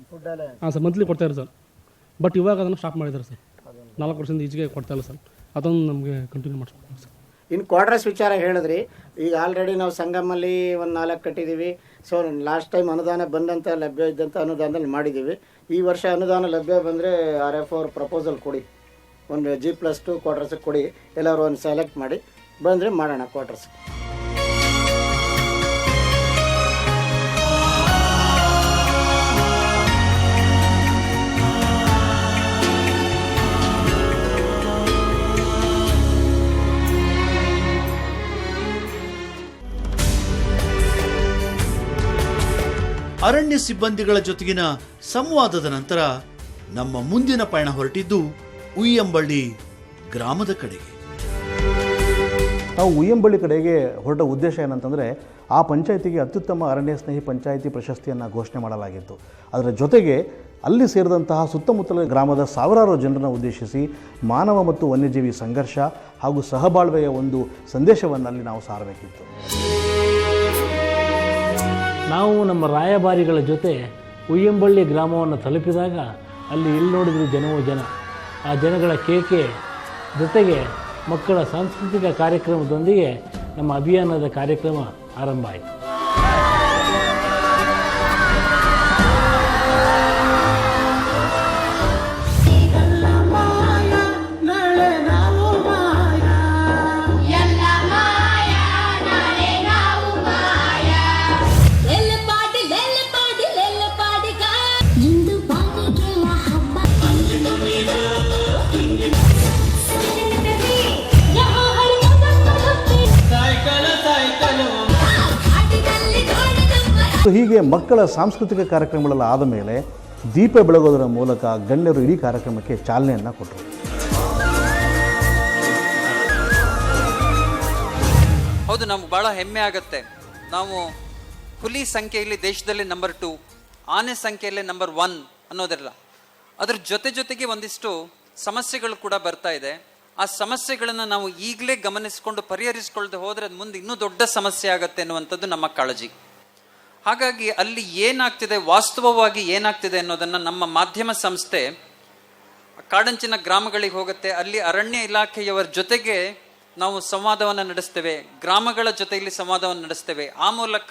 ಹಾಂ ಸರ್, ಮಂತ್ಲಿ ಕೊಡ್ತಾಯಿದ್ರು ಸರ್. ಬಟ್ ಇವಾಗ ಅದನ್ನು ಸ್ಟಾಪ್ ಮಾಡಿದ್ದಾರೆ ಸರ್. 4 ವರ್ಷದಿಂದ ಈಚೆಗೆ ಕೊಡ್ತಾಯಿಲ್ಲ ಸರ್. ಅದೊಂದು ನಮಗೆ ಕಂಟಿನ್ಯೂ ಮಾಡಿಸ್ಬೇಕು ಸರ್. ಇನ್ನು ಕ್ವಾರ್ಟರ್ಸ್ ವಿಚಾರ ಹೇಳಿದ್ರಿ. ಈಗ ಆಲ್ರೆಡಿ ನಾವು ಸಂಗಮಲ್ಲಿ ಒಂದು 4 ಕಟ್ಟಿದ್ದೀವಿ. ಸೊ ಲಾಸ್ಟ್ ಟೈಮ್ ಅನುದಾನ ಬಂದಂಥ ಲಭ್ಯ ಇದ್ದಂಥ ಅನುದಾನದಲ್ಲಿ ಮಾಡಿದ್ದೀವಿ. ಈ ವರ್ಷ ಅನುದಾನ ಲಭ್ಯ ಬಂದರೆ RF ಅವ್ರ ಪ್ರಪೋಸಲ್ ಕೊಡಿ, ಒಂದು G+2 ಕ್ವಾರ್ಟರ್ಸ್ ಕೊಡಿ, ಎಲ್ಲರೂ ಒಂದು ಸೆಲೆಕ್ಟ್ ಮಾಡಿ ಬಂದರೆ ಮಾಡೋಣ ಕ್ವಾರ್ಟರ್ಸ್. ಅರಣ್ಯ ಸಿಬ್ಬಂದಿಗಳ ಜೊತೆಗಿನ ಸಂವಾದದ ನಂತರ ನಮ್ಮ ಮುಂದಿನ ಪಯಣ ಹೊರಟಿದ್ದು ಉಯ್ಯಂಬಳ್ಳಿ ಗ್ರಾಮದ ಕಡೆಗೆ. ನಾವು ಉಯ್ಯಂಬಳ್ಳಿ ಕಡೆಗೆ ಹೊರಟ ಉದ್ದೇಶ ಏನಂತಂದರೆ, ಆ ಪಂಚಾಯಿತಿಗೆ ಅತ್ಯುತ್ತಮ ಅರಣ್ಯ ಸ್ನೇಹಿ ಪಂಚಾಯಿತಿ ಪ್ರಶಸ್ತಿಯನ್ನು ಘೋಷಣೆ ಮಾಡಲಾಗಿತ್ತು. ಅದರ ಜೊತೆಗೆ ಅಲ್ಲಿ ಸೇರಿದಂತಹ ಸುತ್ತಮುತ್ತಲ ಗ್ರಾಮದ ಸಾವಿರಾರು ಜನರನ್ನು ಉದ್ದೇಶಿಸಿ ಮಾನವ ಮತ್ತು ವನ್ಯಜೀವಿ ಸಂಘರ್ಷ ಹಾಗೂ ಸಹಬಾಳ್ವೆಯ ಒಂದು ಸಂದೇಶವನ್ನು ಅಲ್ಲಿ ನಾವು ಸಾರಬೇಕಿತ್ತು. ನಾವು ನಮ್ಮ ರಾಯಭಾರಿಗಳ ಜೊತೆ ಉಯ್ಯಂಬಳ್ಳಿ ಗ್ರಾಮವನ್ನು ತಲುಪಿದಾಗ ಅಲ್ಲಿ ಎಲ್ಲಿ ನೋಡಿದ್ರು ಜನವೋ ಜನ. ಆ ಜನಗಳ ಕೇಕೆ ಜೊತೆಗೆ ಮಕ್ಕಳ ಸಾಂಸ್ಕೃತಿಕ ಕಾರ್ಯಕ್ರಮದೊಂದಿಗೆ ನಮ್ಮ ಅಭಿಯಾನದ ಕಾರ್ಯಕ್ರಮ ಆರಂಭ ಆಯಿತು. ಹೀಗೆ ಮಕ್ಕಳ ಸಾಂಸ್ಕೃತಿಕ ಕಾರ್ಯಕ್ರಮಗಳೆಲ್ಲ ಆದ ಮೇಲೆ ದೀಪ ಬೆಳಗೋದರ ಮೂಲಕ ಗಣ್ಯರು ಇಡೀ ಕಾರ್ಯಕ್ರಮಕ್ಕೆ ಚಾಲನೆಯನ್ನು ಕೊಟ್ಟರು. ಹೌದು, ನಮ್ಗೆ ಭಾಳ ಹೆಮ್ಮೆ ಆಗುತ್ತೆ. ನಾವು ಹುಲಿ ಸಂಖ್ಯೆಯಲ್ಲಿ ದೇಶದಲ್ಲಿ ನಂಬರ್ 2, ಆನೆ ಸಂಖ್ಯೆಯಲ್ಲಿ ನಂಬರ್ 1 ಅನ್ನೋದಿರಲ್ಲ. ಅದ್ರ ಜೊತೆಗೆ ಒಂದಿಷ್ಟು ಸಮಸ್ಯೆಗಳು ಕೂಡ ಬರ್ತಾ ಇದೆ. ಆ ಸಮಸ್ಯೆಗಳನ್ನು ನಾವು ಈಗಲೇ ಗಮನಿಸಿಕೊಂಡು ಪರಿಹರಿಸಿಕೊಳ್ಳದೆ ಹೋದರೆ ಅದು ಮುಂದೆ ಇನ್ನೂ ದೊಡ್ಡ ಸಮಸ್ಯೆ ಆಗುತ್ತೆ ಅನ್ನುವಂಥದ್ದು ನಮ್ಮ ಕಾಳಜಿ. ಹಾಗಾಗಿ ಅಲ್ಲಿ ಏನಾಗ್ತಿದೆ, ವಾಸ್ತವವಾಗಿ ಏನಾಗ್ತಿದೆ ಅನ್ನೋದನ್ನು ನಮ್ಮ ಮಾಧ್ಯಮ ಸಂಸ್ಥೆ ಕಾಡಂಚಿನ ಗ್ರಾಮಗಳಿಗೆ ಹೋಗುತ್ತೆ. ಅಲ್ಲಿ ಅರಣ್ಯ ಇಲಾಖೆಯವರ ಜೊತೆಗೆ ನಾವು ಸಂವಾದವನ್ನು ನಡೆಸ್ತೇವೆ, ಗ್ರಾಮಗಳ ಜೊತೆಯಲ್ಲಿ ಸಂವಾದವನ್ನು ನಡೆಸ್ತೇವೆ. ಆ ಮೂಲಕ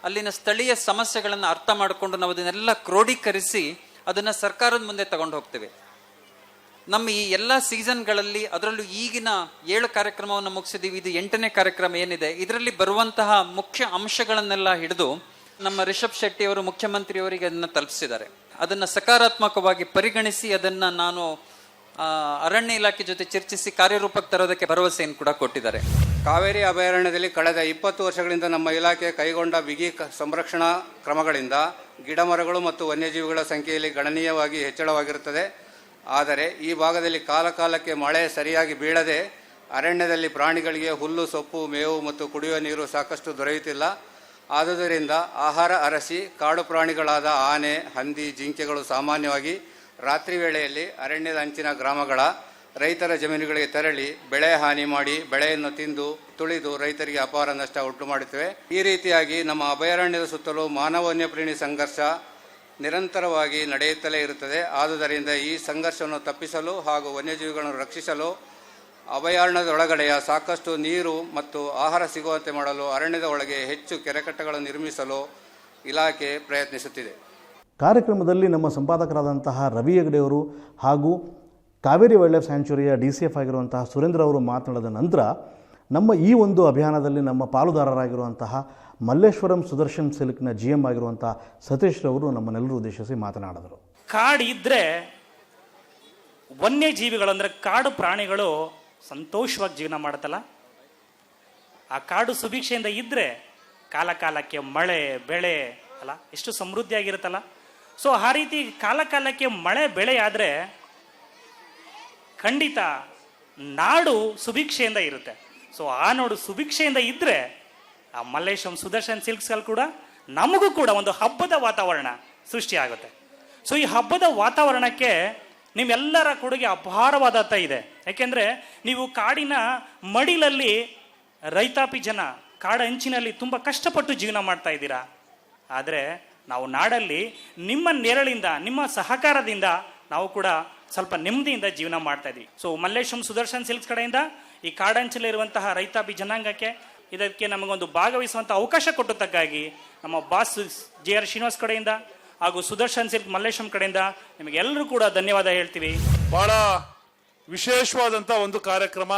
ಅಲ್ಲಿನ ಸ್ಥಳೀಯ ಸಮಸ್ಯೆಗಳನ್ನು ಅರ್ಥ ಮಾಡಿಕೊಂಡು ನಾವು ಅದನ್ನೆಲ್ಲ ಕ್ರೋಢೀಕರಿಸಿ ಅದನ್ನು ಸರ್ಕಾರದ ಮುಂದೆ ತಗೊಂಡು ಹೋಗ್ತೇವೆ. ನಮ್ಮ ಈ ಎಲ್ಲ ಸೀಸನ್ಗಳಲ್ಲಿ, ಅದರಲ್ಲೂ ಈಗಿನ 7 ಕಾರ್ಯಕ್ರಮವನ್ನು ಮುಗಿಸಿದ್ದೀವಿ, ಇದು 8ನೇ ಕಾರ್ಯಕ್ರಮ ಏನಿದೆ, ಇದರಲ್ಲಿ ಬರುವಂತಹ ಮುಖ್ಯ ಅಂಶಗಳನ್ನೆಲ್ಲ ಹಿಡಿದು ನಮ್ಮ ರಿಷಬ್ ಶೆಟ್ಟಿ ಅವರು ಮುಖ್ಯಮಂತ್ರಿಯವರಿಗೆ ಅದನ್ನು ತಲುಪಿಸಿದ್ದಾರೆ. ಅದನ್ನು ಸಕಾರಾತ್ಮಕವಾಗಿ ಪರಿಗಣಿಸಿ ಅದನ್ನು ನಾನು ಅರಣ್ಯ ಇಲಾಖೆ ಜೊತೆ ಚರ್ಚಿಸಿ ಕಾರ್ಯರೂಪಕ್ಕೆ ತರೋದಕ್ಕೆ ಭರವಸೆಯನ್ನು ಕೂಡ ಕೊಟ್ಟಿದ್ದಾರೆ. ಕಾವೇರಿ ಅಭಯಾರಣ್ಯದಲ್ಲಿ ಕಳೆದ 20 ವರ್ಷಗಳಿಂದ ನಮ್ಮ ಇಲಾಖೆ ಕೈಗೊಂಡ ಬಿಗಿ ಸಂರಕ್ಷಣಾ ಕ್ರಮಗಳಿಂದ ಗಿಡಮರಗಳು ಮತ್ತು ವನ್ಯಜೀವಿಗಳ ಸಂಖ್ಯೆಯಲ್ಲಿ ಗಣನೀಯವಾಗಿ ಹೆಚ್ಚಳವಾಗಿರುತ್ತದೆ. ಆದರೆ ಈ ಭಾಗದಲ್ಲಿ ಕಾಲಕಾಲಕ್ಕೆ ಮಳೆ ಸರಿಯಾಗಿ ಬೀಳದೆ ಅರಣ್ಯದಲ್ಲಿ ಪ್ರಾಣಿಗಳಿಗೆ ಹುಲ್ಲು, ಸೊಪ್ಪು, ಮೇವು ಮತ್ತು ಕುಡಿಯುವ ನೀರು ಸಾಕಷ್ಟು ದೊರೆಯುತ್ತಿಲ್ಲ. ಆದುದರಿಂದ ಆಹಾರ ಅರಸಿ ಕಾಡು ಪ್ರಾಣಿಗಳಾದ ಆನೆ, ಹಂದಿ, ಜಿಂಕೆಗಳು ಸಾಮಾನ್ಯವಾಗಿ ರಾತ್ರಿ ವೇಳೆಯಲ್ಲಿ ಅರಣ್ಯದ ಅಂಚಿನ ಗ್ರಾಮಗಳ ರೈತರ ಜಮೀನುಗಳಿಗೆ ತೆರಳಿ ಬೆಳೆ ಹಾನಿ ಮಾಡಿ ಬೆಳೆಯನ್ನು ತಿಂದು ತುಳಿದು ರೈತರಿಗೆ ಅಪಾರ ನಷ್ಟ ಉಂಟು ಮಾಡುತ್ತವೆ. ಈ ರೀತಿಯಾಗಿ ನಮ್ಮ ಅಭಯಾರಣ್ಯದ ಸುತ್ತಲೂ ಮಾನವ ವನ್ಯಪ್ರಾಣಿ ಸಂಘರ್ಷ ನಿರಂತರವಾಗಿ ನಡೆಯುತ್ತಲೇ ಇರುತ್ತದೆ. ಆದುದರಿಂದ ಈ ಸಂಘರ್ಷವನ್ನು ತಪ್ಪಿಸಲು ಹಾಗೂ ವನ್ಯಜೀವಿಗಳನ್ನು ರಕ್ಷಿಸಲು ಅಭಯಾರಣ್ಯದೊಳಗಡೆಯ ಸಾಕಷ್ಟು ನೀರು ಮತ್ತು ಆಹಾರ ಸಿಗುವಂತೆ ಮಾಡಲು ಅರಣ್ಯದ ಒಳಗೆ ಹೆಚ್ಚು ಕೆರೆಕಟ್ಟೆಗಳನ್ನು ನಿರ್ಮಿಸಲು ಇಲಾಖೆ ಪ್ರಯತ್ನಿಸುತ್ತಿದೆ. ಕಾರ್ಯಕ್ರಮದಲ್ಲಿ ನಮ್ಮ ಸಂಪಾದಕರಾದಂತಹ ರವಿ ಹೆಗಡೆಯವರು ಹಾಗೂ ಕಾವೇರಿ ವೈಲ್ಡ್ ಲೈಫ್ ಸ್ಯಾಂಚುರಿಯ DCF ಆಗಿರುವಂತಹ ಸುರೇಂದ್ರ ಅವರು ಮಾತನಾಡಿದ ನಂತರ ನಮ್ಮ ಈ ಒಂದು ಅಭಿಯಾನದಲ್ಲಿ ನಮ್ಮ ಪಾಲುದಾರರಾಗಿರುವಂತಹ ಮಲ್ಲೇಶ್ವರಂ ಸುದರ್ಶನ್ ಸಿಲ್ಕ್ನ GM ಆಗಿರುವಂತಹ ಸತೀಶ್ ರವರು ನಮ್ಮನ್ನೆಲ್ಲರೂ ಉದ್ದೇಶಿಸಿ ಮಾತನಾಡಿದರು. ಕಾಡು ಇದ್ದರೆ ವನ್ಯಜೀವಿಗಳಂದರೆ ಕಾಡು ಪ್ರಾಣಿಗಳು ಸಂತೋಷವಾಗಿ ಜೀವನ ಮಾಡುತ್ತಲ್ಲ, ಆ ಕಾಡು ಸುಭಿಕ್ಷೆಯಿಂದ ಇದ್ದರೆ ಕಾಲ ಕಾಲಕ್ಕೆ ಮಳೆ ಬೆಳೆ ಅಲ್ಲ ಎಷ್ಟು ಸಮೃದ್ಧಿಯಾಗಿರುತ್ತಲ್ಲ. ಸೊ ಆ ರೀತಿ ಕಾಲ ಕಾಲಕ್ಕೆ ಮಳೆ ಬೆಳೆ ಆದರೆ ಖಂಡಿತ ನಾಡು ಸುಭಿಕ್ಷೆಯಿಂದ ಇರುತ್ತೆ. ಸೊ ಆ ನಾಡು ಸುಭಿಕ್ಷೆಯಿಂದ ಇದ್ದರೆ ಆ ಮಲ್ಲೇಶ್ವರಂ ಸುದರ್ಶನ್ ಸಿಲ್ಕ್ಸ್ಗಳು ಕೂಡ ನಮಗೂ ಕೂಡ ಒಂದು ಹಬ್ಬದ ವಾತಾವರಣ ಸೃಷ್ಟಿಯಾಗುತ್ತೆ. ಸೊ ಈ ಹಬ್ಬದ ವಾತಾವರಣಕ್ಕೆ ನಿಮ್ಮೆಲ್ಲರ ಕೊಡುಗೆ ಅಪಾರವಾದಂಥ ಇದೆ. ಯಾಕೆಂದರೆ ನೀವು ಕಾಡಿನ ಮಡಿಲಲ್ಲಿ ರೈತಾಪಿ ಜನ ಕಾಡಂಚಿನಲ್ಲಿ ತುಂಬ ಕಷ್ಟಪಟ್ಟು ಜೀವನ ಮಾಡ್ತಾ ಇದ್ದೀರಾ. ಆದರೆ ನಾವು ನಾಡಲ್ಲಿ ನಿಮ್ಮ ನೆರಳಿಂದ ನಿಮ್ಮ ಸಹಕಾರದಿಂದ ನಾವು ಕೂಡ ಸ್ವಲ್ಪ ನೆಮ್ಮದಿಯಿಂದ ಜೀವನ ಮಾಡ್ತಾ ಇದ್ವಿ. ಸೊ ಮಲ್ಲೇಶ್ವರಂ ಸುದರ್ಶನ್ ಸಿಲ್ಕ್ಸ್ ಕಡೆಯಿಂದ ಈ ಕಾಡಂಚಲಿರುವಂತಹ ರೈತಾಪಿ ಜನಾಂಗಕ್ಕೆ ಇದಕ್ಕೆ ನಮಗೊಂದು ಭಾಗವಹಿಸುವಂಥ ಅವಕಾಶ ಕೊಟ್ಟದ್ದಕ್ಕಾಗಿ ನಮ್ಮ ಬಾಸ್ JR ಶ್ರೀನಿವಾಸ್ ಕಡೆಯಿಂದ ಹಾಗೂ ಸುದರ್ಶನ್ ಸಿಲ್ಕ್ ಮಲ್ಲೇಶ್ವರಂ ಕಡೆಯಿಂದ ನಿಮಗೆಲ್ಲರೂ ಕೂಡ ಧನ್ಯವಾದ ಹೇಳ್ತೀವಿ. ಬಹಳ ವಿಶೇಷವಾದಂಥ ಒಂದು ಕಾರ್ಯಕ್ರಮ.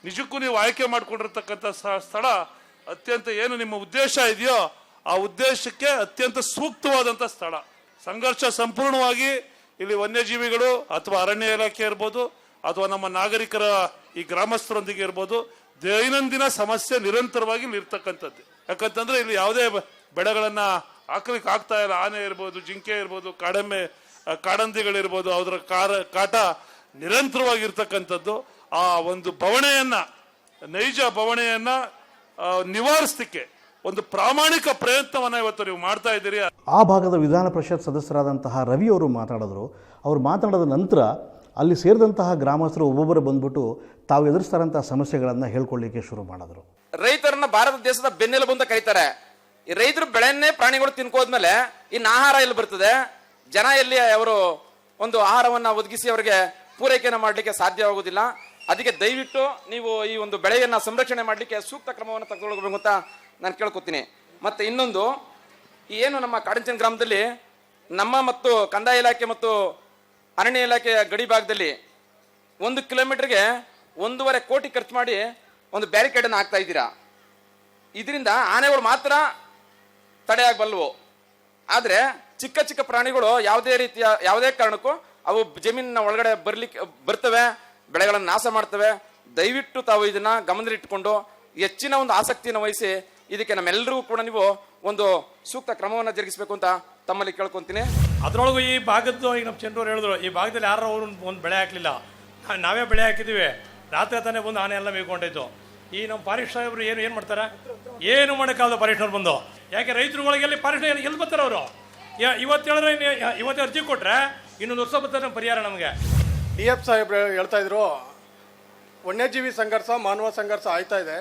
ನಿಜಕ್ಕೂ ನೀವು ಆಯ್ಕೆ ಮಾಡಿಕೊಂಡಿರ್ತಕ್ಕಂಥ ಸ್ಥಳ ಅತ್ಯಂತ ಏನು ನಿಮ್ಮ ಉದ್ದೇಶ ಇದೆಯೋ ಆ ಉದ್ದೇಶಕ್ಕೆ ಅತ್ಯಂತ ಸೂಕ್ತವಾದಂಥ ಸ್ಥಳ. ಸಂಘರ್ಷ ಸಂಪೂರ್ಣವಾಗಿ ಇಲ್ಲಿ ವನ್ಯಜೀವಿಗಳು ಅಥವಾ ಅರಣ್ಯ ಇಲಾಖೆ ಇರ್ಬೋದು ಅಥವಾ ನಮ್ಮ ನಾಗರಿಕರ ಈ ಗ್ರಾಮಸ್ಥರೊಂದಿಗೆ ಇರ್ಬೋದು ದೈನಂದಿನ ಸಮಸ್ಯೆ ನಿರಂತರವಾಗಿ ಇರ್ತಕ್ಕಂಥದ್ದು. ಯಾಕಂತಂದ್ರೆ ಇಲ್ಲಿ ಯಾವುದೇ ಬೆಳೆಗಳನ್ನ ಹಾಕ್ಲಿಕ್ಕೆ ಆಗ್ತಾ ಇಲ್ಲ. ಆನೆ ಇರ್ಬೋದು, ಜಿಂಕೆ ಇರ್ಬೋದು, ಕಾಡಂದಿಗಳಿರ್ಬೋದು, ಅದರ ಕಾಟ ನಿರಂತರವಾಗಿರ್ತಕ್ಕಂಥದ್ದು. ಆ ಒಂದು ಬವಣೆಯನ್ನ, ನೈಜ ಬವಣೆಯನ್ನ ನಿವಾರಿಸಲಿಕ್ಕೆ ಒಂದು ಪ್ರಾಮಾಣಿಕ ಪ್ರಯತ್ನವನ್ನ ಇವತ್ತು ನೀವು ಮಾಡ್ತಾ ಇದ್ದೀರಿ. ಆ ಭಾಗದ ವಿಧಾನ ಪರಿಷತ್ ಸದಸ್ಯರಾದಂತಹ ರವಿ ಅವರು ಮಾತನಾಡಿದ್ರು. ಅವರು ಮಾತನಾಡಿದ ನಂತರ ಅಲ್ಲಿ ಸೇರಿದಂತಹ ಗ್ರಾಮಸ್ಥರು ಒಬ್ಬೊಬ್ಬರು ಬಂದ್ಬಿಟ್ಟು ತಾವು ಎದುರಿಸ್ತಾರಂಥ ಸಮಸ್ಯೆಗಳನ್ನು ಹೇಳ್ಕೊಳ್ಳಿಕ್ಕೆ ಶುರು ಮಾಡಿದ್ರು. ರೈತರನ್ನ ಭಾರತ ದೇಶದ ಬೆನ್ನೆಲುಬು ಅಂತ ಕರೀತಾರೆ. ಈ ರೈತರು ಬೆಳೆಯನ್ನೇ ಪ್ರಾಣಿಗಳು ತಿನ್ಕೋದ್ಮೇಲೆ ಇನ್ನು ಆಹಾರ ಎಲ್ಲಿ ಬರ್ತದೆ? ಜನ ಎಲ್ಲಿ ಅವರು ಒಂದು ಆಹಾರವನ್ನ ಒದಗಿಸಿ ಅವರಿಗೆ ಪೂರೈಕೆಯನ್ನು ಮಾಡಲಿಕ್ಕೆ ಸಾಧ್ಯವಾಗುವುದಿಲ್ಲ. ಅದಕ್ಕೆ ದಯವಿಟ್ಟು ನೀವು ಈ ಒಂದು ಬೆಳೆಯನ್ನ ಸಂರಕ್ಷಣೆ ಮಾಡಲಿಕ್ಕೆ ಸೂಕ್ತ ಕ್ರಮವನ್ನು ತೆಗೆದುಕೊಳ್ಳಬೇಕು ಅಂತ ನಾನು ಕೇಳ್ಕೊತೀನಿ. ಮತ್ತೆ ಇನ್ನೊಂದು, ಏನು ನಮ್ಮ ಕಾಡಂಚನ ಗ್ರಾಮದಲ್ಲಿ ನಮ್ಮ ಮತ್ತು ಕಂದಾಯ ಇಲಾಖೆ ಮತ್ತು ಅರಣ್ಯ ಇಲಾಖೆಯ ಗಡಿ ಭಾಗದಲ್ಲಿ 1 ಕಿಲೋಮೀಟರ್ಗೆ 1.5 ಕೋಟಿ ಖರ್ಚು ಮಾಡಿ ಒಂದು ಬ್ಯಾರಿಕೇಡ್ ಅನ್ನು ಹಾಕ್ತಾ ಇದ್ದೀರಾ. ಇದರಿಂದ ಆನೆಗಳು ಮಾತ್ರ ತಡೆಯಾಗಬಲ್ಲವು. ಆದರೆ ಚಿಕ್ಕ ಚಿಕ್ಕ ಪ್ರಾಣಿಗಳು ಯಾವುದೇ ಕಾರಣಕ್ಕೂ ಅವು ಜಮೀನಿನ ಒಳಗಡೆ ಬರ್ತವೆ, ಬೆಳೆಗಳನ್ನು ನಾಶ ಮಾಡ್ತವೆ. ದಯವಿಟ್ಟು ತಾವು ಇದನ್ನ ಗಮನದಲ್ಲಿಟ್ಟುಕೊಂಡು ಹೆಚ್ಚಿನ ಒಂದು ಆಸಕ್ತಿಯನ್ನು ವಹಿಸಿ ಇದಕ್ಕೆ ನಮ್ಮೆಲ್ಲರಿಗೂ ಕೂಡ ನೀವು ಒಂದು ಸೂಕ್ತ ಕ್ರಮವನ್ನು ಜರುಗಿಸಬೇಕು ಅಂತ ತಮ್ಮಲ್ಲಿ ಕೇಳ್ಕೊಂತೀನಿ. ಅದರೊಳಗೂ ಈ ಭಾಗದ್ದು ಈಗ ನಮ್ಮ ಚಂದ್ರವ್ರು ಹೇಳಿದ್ರು, ಈ ಭಾಗದಲ್ಲಿ ಯಾರು ಅವರು ಒಂದು ಬೆಳೆ ಹಾಕಲಿಲ್ಲ, ನಾವೇ ಬೆಳೆ ಹಾಕಿದ್ದೀವಿ. ರಾತ್ರಿ ತಾನೇ ಬಂದು ಆನೆ ಎಲ್ಲ ಮೇಯ್ಕೊಂಡಿದ್ದು. ಈ ನಮ್ಮ ಫಾರೆಸ್ಟ್ ಸಾಹೇಬರು ಏನು ಮಾಡ್ತಾರೆ? ಏನು ಮಾಡೋಕ್ಕಾಗಲ್ಲ ಫಾರೆಸ್ಟ್ನವ್ರು ಬಂದು. ಯಾಕೆ ರೈತರುಗಳಿಗೆ ಎಲ್ಲಿ ಫಾರೆಸ್ಟ್ ಎಲ್ಲಿ ಬರ್ತಾರೆ ಅವರು? ಇವತ್ತು ಹೇಳಿದ್ರೆ ಇವತ್ತು ಅರ್ಜಿ ಕೊಟ್ಟರೆ ಇನ್ನೊಂದು ವರ್ಷ ಬರ್ತಾರೆ ನಮ್ಮ ಪರಿಹಾರ ನಮಗೆ. DF ಸಾಹೇಬ್ರು ಹೇಳ್ತಾ ಇದ್ರು, ವನ್ಯಜೀವಿ ಸಂಘರ್ಷ ಮಾನವ ಸಂಘರ್ಷ ಆಯ್ತಾ ಇದೆ,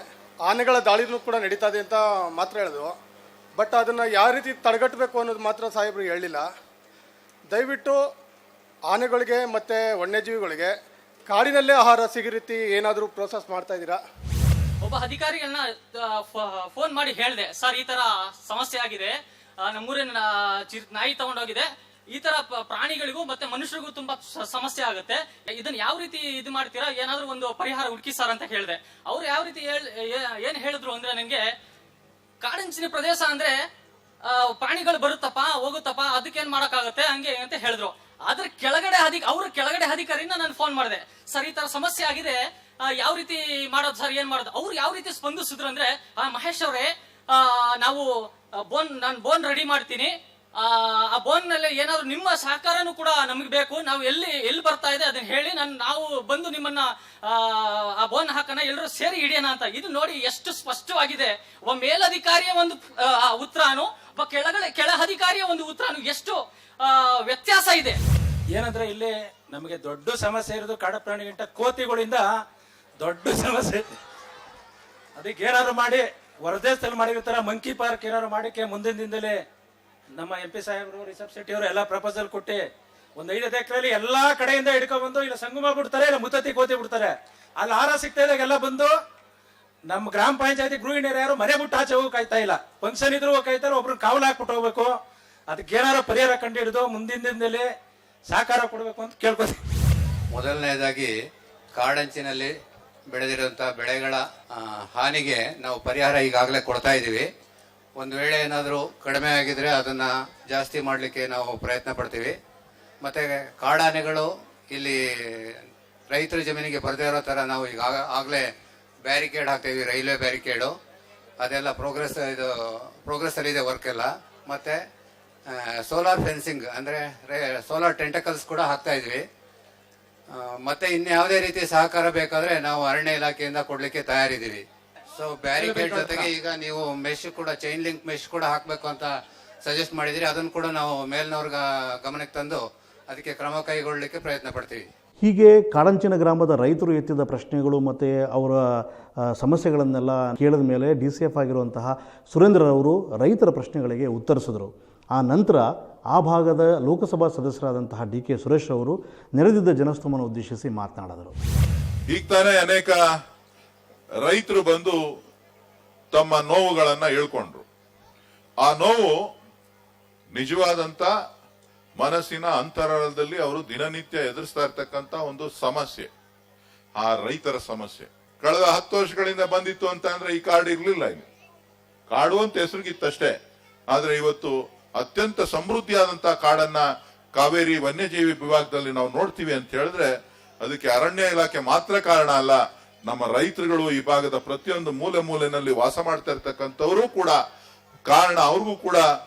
ಆನೆಗಳ ದಾಳಿನೂ ಕೂಡ ನಡೀತಾ ಇದೆ ಅಂತ ಮಾತ್ರ ಹೇಳಿದ್ರು. ಬಟ್ ಅದನ್ನು ಯಾವ ರೀತಿ ತಡೆಗಟ್ಟಬೇಕು ಅನ್ನೋದು ಮಾತ್ರ ಸಾಹೇಬ್ರು ಹೇಳಲಿಲ್ಲ. ದಯವಿಟ್ಟು ಆನೆಗಳಿಗೆ ಮತ್ತು ವನ್ಯಜೀವಿಗಳಿಗೆ ಕಾಡಿನಲ್ಲೇ ಆಹಾರ ಸಿಗೋ ರೀತಿ ಏನಾದರೂ ಪ್ರೋಸೆಸ್ ಮಾಡ್ತಾ ಇದ್ದೀರಾ? ಒಬ್ಬ ಅಧಿಕಾರಿಗಳನ್ನ ಫೋನ್ ಮಾಡಿ ಹೇಳಿದೆ, ಸರ್ ಈ ತರ ಸಮಸ್ಯೆ ಆಗಿದೆ, ನಮ್ಮೂರಿನ ನಾಯಿ ತಗೊಂಡೋಗಿದೆ, ಈ ತರ ಪ್ರಾಣಿಗಳಿಗೂ ಮತ್ತೆ ಮನುಷ್ಯರಿಗೂ ತುಂಬಾ ಸಮಸ್ಯೆ ಆಗುತ್ತೆ, ಇದನ್ನ ಯಾವ ರೀತಿ ಇದು ಮಾಡ್ತೀರಾ, ಏನಾದ್ರೂ ಒಂದು ಪರಿಹಾರ ಹುಡುಕಿ ಸರ್ ಅಂತ ಹೇಳಿದೆ. ಅವ್ರು ಯಾವ ರೀತಿ ಏನ್ ಹೇಳಿದ್ರು ಅಂದ್ರೆ, ನನಗೆ ಕಾಡಂಚಿನ ಪ್ರದೇಶ ಅಂದ್ರೆ ಪ್ರಾಣಿಗಳು ಬರುತ್ತಪ್ಪ ಹೋಗುತ್ತಪ್ಪ, ಅದಕ್ಕೇನ್ ಮಾಡಕ್ಕಾಗತ್ತೆ ಹಂಗೆ ಅಂತ ಹೇಳಿದ್ರು. ಅದ್ರ ಕೆಳಗಡೆ ಅವ್ರ ಕೆಳಗಡೆ ಅಧಿಕಾರಿನ ನಾನು ಫೋನ್ ಮಾಡಿದೆ, ಸರ್ ಈ ತರ ಸಮಸ್ಯೆ ಆಗಿದೆ, ಯಾವ ರೀತಿ ಮಾಡೋದು ಸರ್, ಏನ್ ಮಾಡೋದು. ಅವ್ರು ಯಾವ ರೀತಿ ಸ್ಪಂದಿಸಿದ್ರು ಅಂದ್ರೆ, ಮಹೇಶ್ ಅವರೇ ನಾವು ನಾನು ಬೋನ್ ರೆಡಿ ಮಾಡ್ತೀನಿ, ಆ ಬೋನ್ ನಲ್ಲಿ ಏನಾದ್ರು ನಿಮ್ಮ ಸಹಕಾರನೂ ಕೂಡ ನಮ್ಗೆ ಬೇಕು, ನಾವು ಎಲ್ಲಿ ಬರ್ತಾ ಇದೆ ಅದನ್ನ ಹೇಳಿ, ನಾವು ಬಂದು ನಿಮ್ಮನ್ನ ಆ ಬೋನ್ ಹಾಕೋಣ, ಎಲ್ಲರೂ ಸೇರಿ ಹಿಡಿಯೋಣ ಅಂತ. ಇದು ನೋಡಿ ಎಷ್ಟು ಸ್ಪಷ್ಟವಾಗಿದೆ. ಒಬ್ಬ ಮೇಲಧಿಕಾರಿಯ ಒಂದು ಉತ್ತರನು, ಒಬ್ಬ ಕೆಳ ಅಧಿಕಾರಿಯ ಒಂದು ಉತ್ತರನು ಎಷ್ಟು ವ್ಯತ್ಯಾಸ ಇದೆ. ಏನಂದ್ರೆ ಇಲ್ಲಿ ನಮಗೆ ದೊಡ್ಡ ಸಮಸ್ಯೆ ಇರೋದು ಕಾಡು ಪ್ರಾಣಿಗಿಂತ ಕೋತಿಗಳಿಂದ ದೊಡ್ಡ ಸಮಸ್ಯೆ. ಅದಕ್ಕೆ ಏನಾದ್ರು ಮಾಡಿ ಹೊರದೇಶದಲ್ಲಿ ಮಾಡಿರ್ತಾರ ಮಂಕಿ ಪಾರ್ಕ್ ಏನಾದ್ರು ಮಾಡಿಕೆ ಮುಂದಿನ ದಿನದಲ್ಲಿ ನಮ್ಮ MP ಸಾಹೇಬರು, ರಿಷಬ್ ಶೆಟ್ಟಿ ಅವರು ಎಲ್ಲ ಪ್ರಪೋಸಲ್ ಕೊಟ್ಟು ಒಂದು 5 ಎಕರೆಯಲ್ಲಿ ಎಲ್ಲಾ ಕಡೆಯಿಂದ ಹಿಡ್ಕೊಂಡ್ಬಂದು ಇಲ್ಲ ಸಂಗಮ ಬಿಡ್ತಾರೆ, ಇಲ್ಲ ಮುತ್ತತ್ತಿ ಕೋತಿ ಬಿಡ್ತಾರೆ. ಅಲ್ಲಿ ಆಹಾರ ಸಿಗ್ತಾ ಇದ್ದಾಗೆಲ್ಲ ಬಂದು ನಮ್ಮ ಗ್ರಾಮ ಪಂಚಾಯತಿ ಗೃಹಿಣಿಯರು ಯಾರು ಮನೆ ಬಿಟ್ಟು ಆಚೆ ಹೋಗಿ ಕಾಯ್ತಾ ಇಲ್ಲ, ಫಂಕ್ಷನ್ ಇದ್ರು ಕಾಯ್ತಾರೆ, ಒಬ್ರು ಕಾವಲು ಹಾಕ್ಬಿಟ್ಟು ಹೋಗ್ಬೇಕು. ಅದಕ್ಕೆ ಏನಾರು ಪರಿಹಾರ ಕಂಡು ಹಿಡಿದು ಮುಂದಿನ ದಿನದಲ್ಲಿ ಸಹಕಾರ ಕೊಡಬೇಕು ಅಂತ ಕೇಳ್ಕೊತೀನಿ. ಮೊದಲನೇದಾಗಿ ಕಾಡಂಚಿನಲ್ಲಿ ಬೆಳೆದಿರುವಂತಹ ಬೆಳೆಗಳ ಹಾನಿಗೆ ನಾವು ಪರಿಹಾರ ಈಗಾಗಲೇ ಕೊಡ್ತಾ ಇದ್ದೀವಿ. ಒಂದು ವೇಳೆ ಏನಾದರೂ ಕಡಿಮೆ ಆಗಿದ್ರೆ ಅದನ್ನ ಜಾಸ್ತಿ ಮಾಡಲಿಕ್ಕೆ ನಾವು ಪ್ರಯತ್ನ ಪಡ್ತೀವಿ. ಮತ್ತೆ ಕಾಡಾನೆಗಳು ಇಲ್ಲಿ ರೈತರ ಜಮೀನಿಗೆ ಬರದೇ ಇರೋ ಥರ ನಾವು ಈಗ ಆಗಲೇ ಬ್ಯಾರಿಕೇಡ್ ಹಾಕ್ತೀವಿ, ರೈಲ್ವೆ ಬ್ಯಾರಿಕೇಡು, ಅದೆಲ್ಲ ಪ್ರೋಗ್ರೆಸ್ ಅಲ್ಲಿ ಇದೆ ವರ್ಕ್ ಎಲ್ಲ. ಮತ್ತೆ ಸೋಲಾರ್ ಫೆನ್ಸಿಂಗ್ ಅಂದರೆ ಸೋಲಾರ್ ಟೆಂಟಕಲ್ಸ್ ಕೂಡ ಹಾಕ್ತಾ ಇದ್ವಿ. ಮತ್ತೆ ಇನ್ಯಾವುದೇ ರೀತಿ ಸಹಕಾರ ಬೇಕಾದ್ರೆ ನಾವು ಅರಣ್ಯ ಇಲಾಖೆಯಿಂದ ಕೊಡ್ಲಿಕ್ಕೆ ತಯಾರಿದ್ದೀವಿ. ಸೊ ಬ್ಯಾರಿಕೇಡ್ ಜೊತೆಗೆ ಈಗ ನೀವು ಮೆಶ್ ಕೂಡ, ಚೈನ್ ಲಿಂಕ್ ಮೆಶ್ ಕೂಡ ಹಾಕಬೇಕು ಅಂತ ಸಜೆಸ್ಟ್ ಮಾಡಿದಿರಿ. ಅದನ್ನು ಕೂಡ ನಾವು ಮೇಲ್ನವ್ರ ಗಮನಕ್ಕೆ ತಂದು ಅದಕ್ಕೆ ಕ್ರಮ ಕೈಗೊಳ್ಳಲಿಕ್ಕೆ ಪ್ರಯತ್ನ ಪಡ್ತೀವಿ. ಹೀಗೆ ಕಾಡಂಚಿನ ಗ್ರಾಮದ ರೈತರು ಎತ್ತಿದ ಪ್ರಶ್ನೆಗಳು ಮತ್ತು ಅವರ ಸಮಸ್ಯೆಗಳನ್ನೆಲ್ಲ ಕೇಳಿದ ಮೇಲೆ DCF ಆಗಿರುವಂತಹ ಸುರೇಂದ್ರರವರು ರೈತರ ಪ್ರಶ್ನೆಗಳಿಗೆ ಉತ್ತರಿಸಿದರು. ಆ ನಂತರ ಆ ಭಾಗದ ಲೋಕಸಭಾ ಸದಸ್ಯರಾದಂತಹ DK ಸುರೇಶ್ ಅವರು ನೆರೆದಿದ್ದ ಜನಸ್ತೋಮವನ್ನು ಉದ್ದೇಶಿಸಿ ಮಾತನಾಡಿದರು. ಈಗ ತಾನೇ ಅನೇಕ ರೈತರು ಬಂದು ತಮ್ಮ ನೋವುಗಳನ್ನ ಹೇಳ್ಕೊಂಡ್ರು. ಆ ನೋವು ನಿಜವಾದಂತ ಮನಸ್ಸಿನ ಅಂತರಾಳದಲ್ಲಿ ಅವರು ದಿನನಿತ್ಯ ಎದುರಿಸ್ತಾ ಇರ್ತಕ್ಕಂಥ ಒಂದು ಸಮಸ್ಯೆ, ಆ ರೈತರ ಸಮಸ್ಯೆ. ಕಳೆದ 10 ವರ್ಷಗಳಿಂದ ಬಂದಿತ್ತು ಅಂತ ಅಂದ್ರೆ ಈ ಕಾರ್ಡ್ ಇರ್ಲಿಲ್ಲ. ಇಲ್ಲಿ ಕಾಡು ಅಂತ ಹೆಸರಿಗಿತ್ತಷ್ಟೇ. ಆದ್ರೆ ಇವತ್ತು ಅತ್ಯಂತ ಸಮೃದ್ಧಿಯಾದಂತಹ ಕಾಡನ್ನ ಕಾವೇರಿ ವನ್ಯಜೀವಿ ವಿಭಾಗದಲ್ಲಿ ನಾವು ನೋಡ್ತೀವಿ ಅಂತ ಹೇಳಿದ್ರೆ ಅದಕ್ಕೆ ಅರಣ್ಯ ಇಲಾಖೆ ಮಾತ್ರ ಕಾರಣ ಅಲ್ಲ, ನಮ್ಮ ರೈತರುಗಳು ಈ ಭಾಗದ ಪ್ರತಿಯೊಂದು ಮೂಲೆನಲ್ಲಿ ವಾಸ ಮಾಡ್ತಾ ಇರ್ತಕ್ಕಂಥವರು ಕೂಡ ಕಾರಣ. ಅವ್ರಿಗೂ ಕೂಡ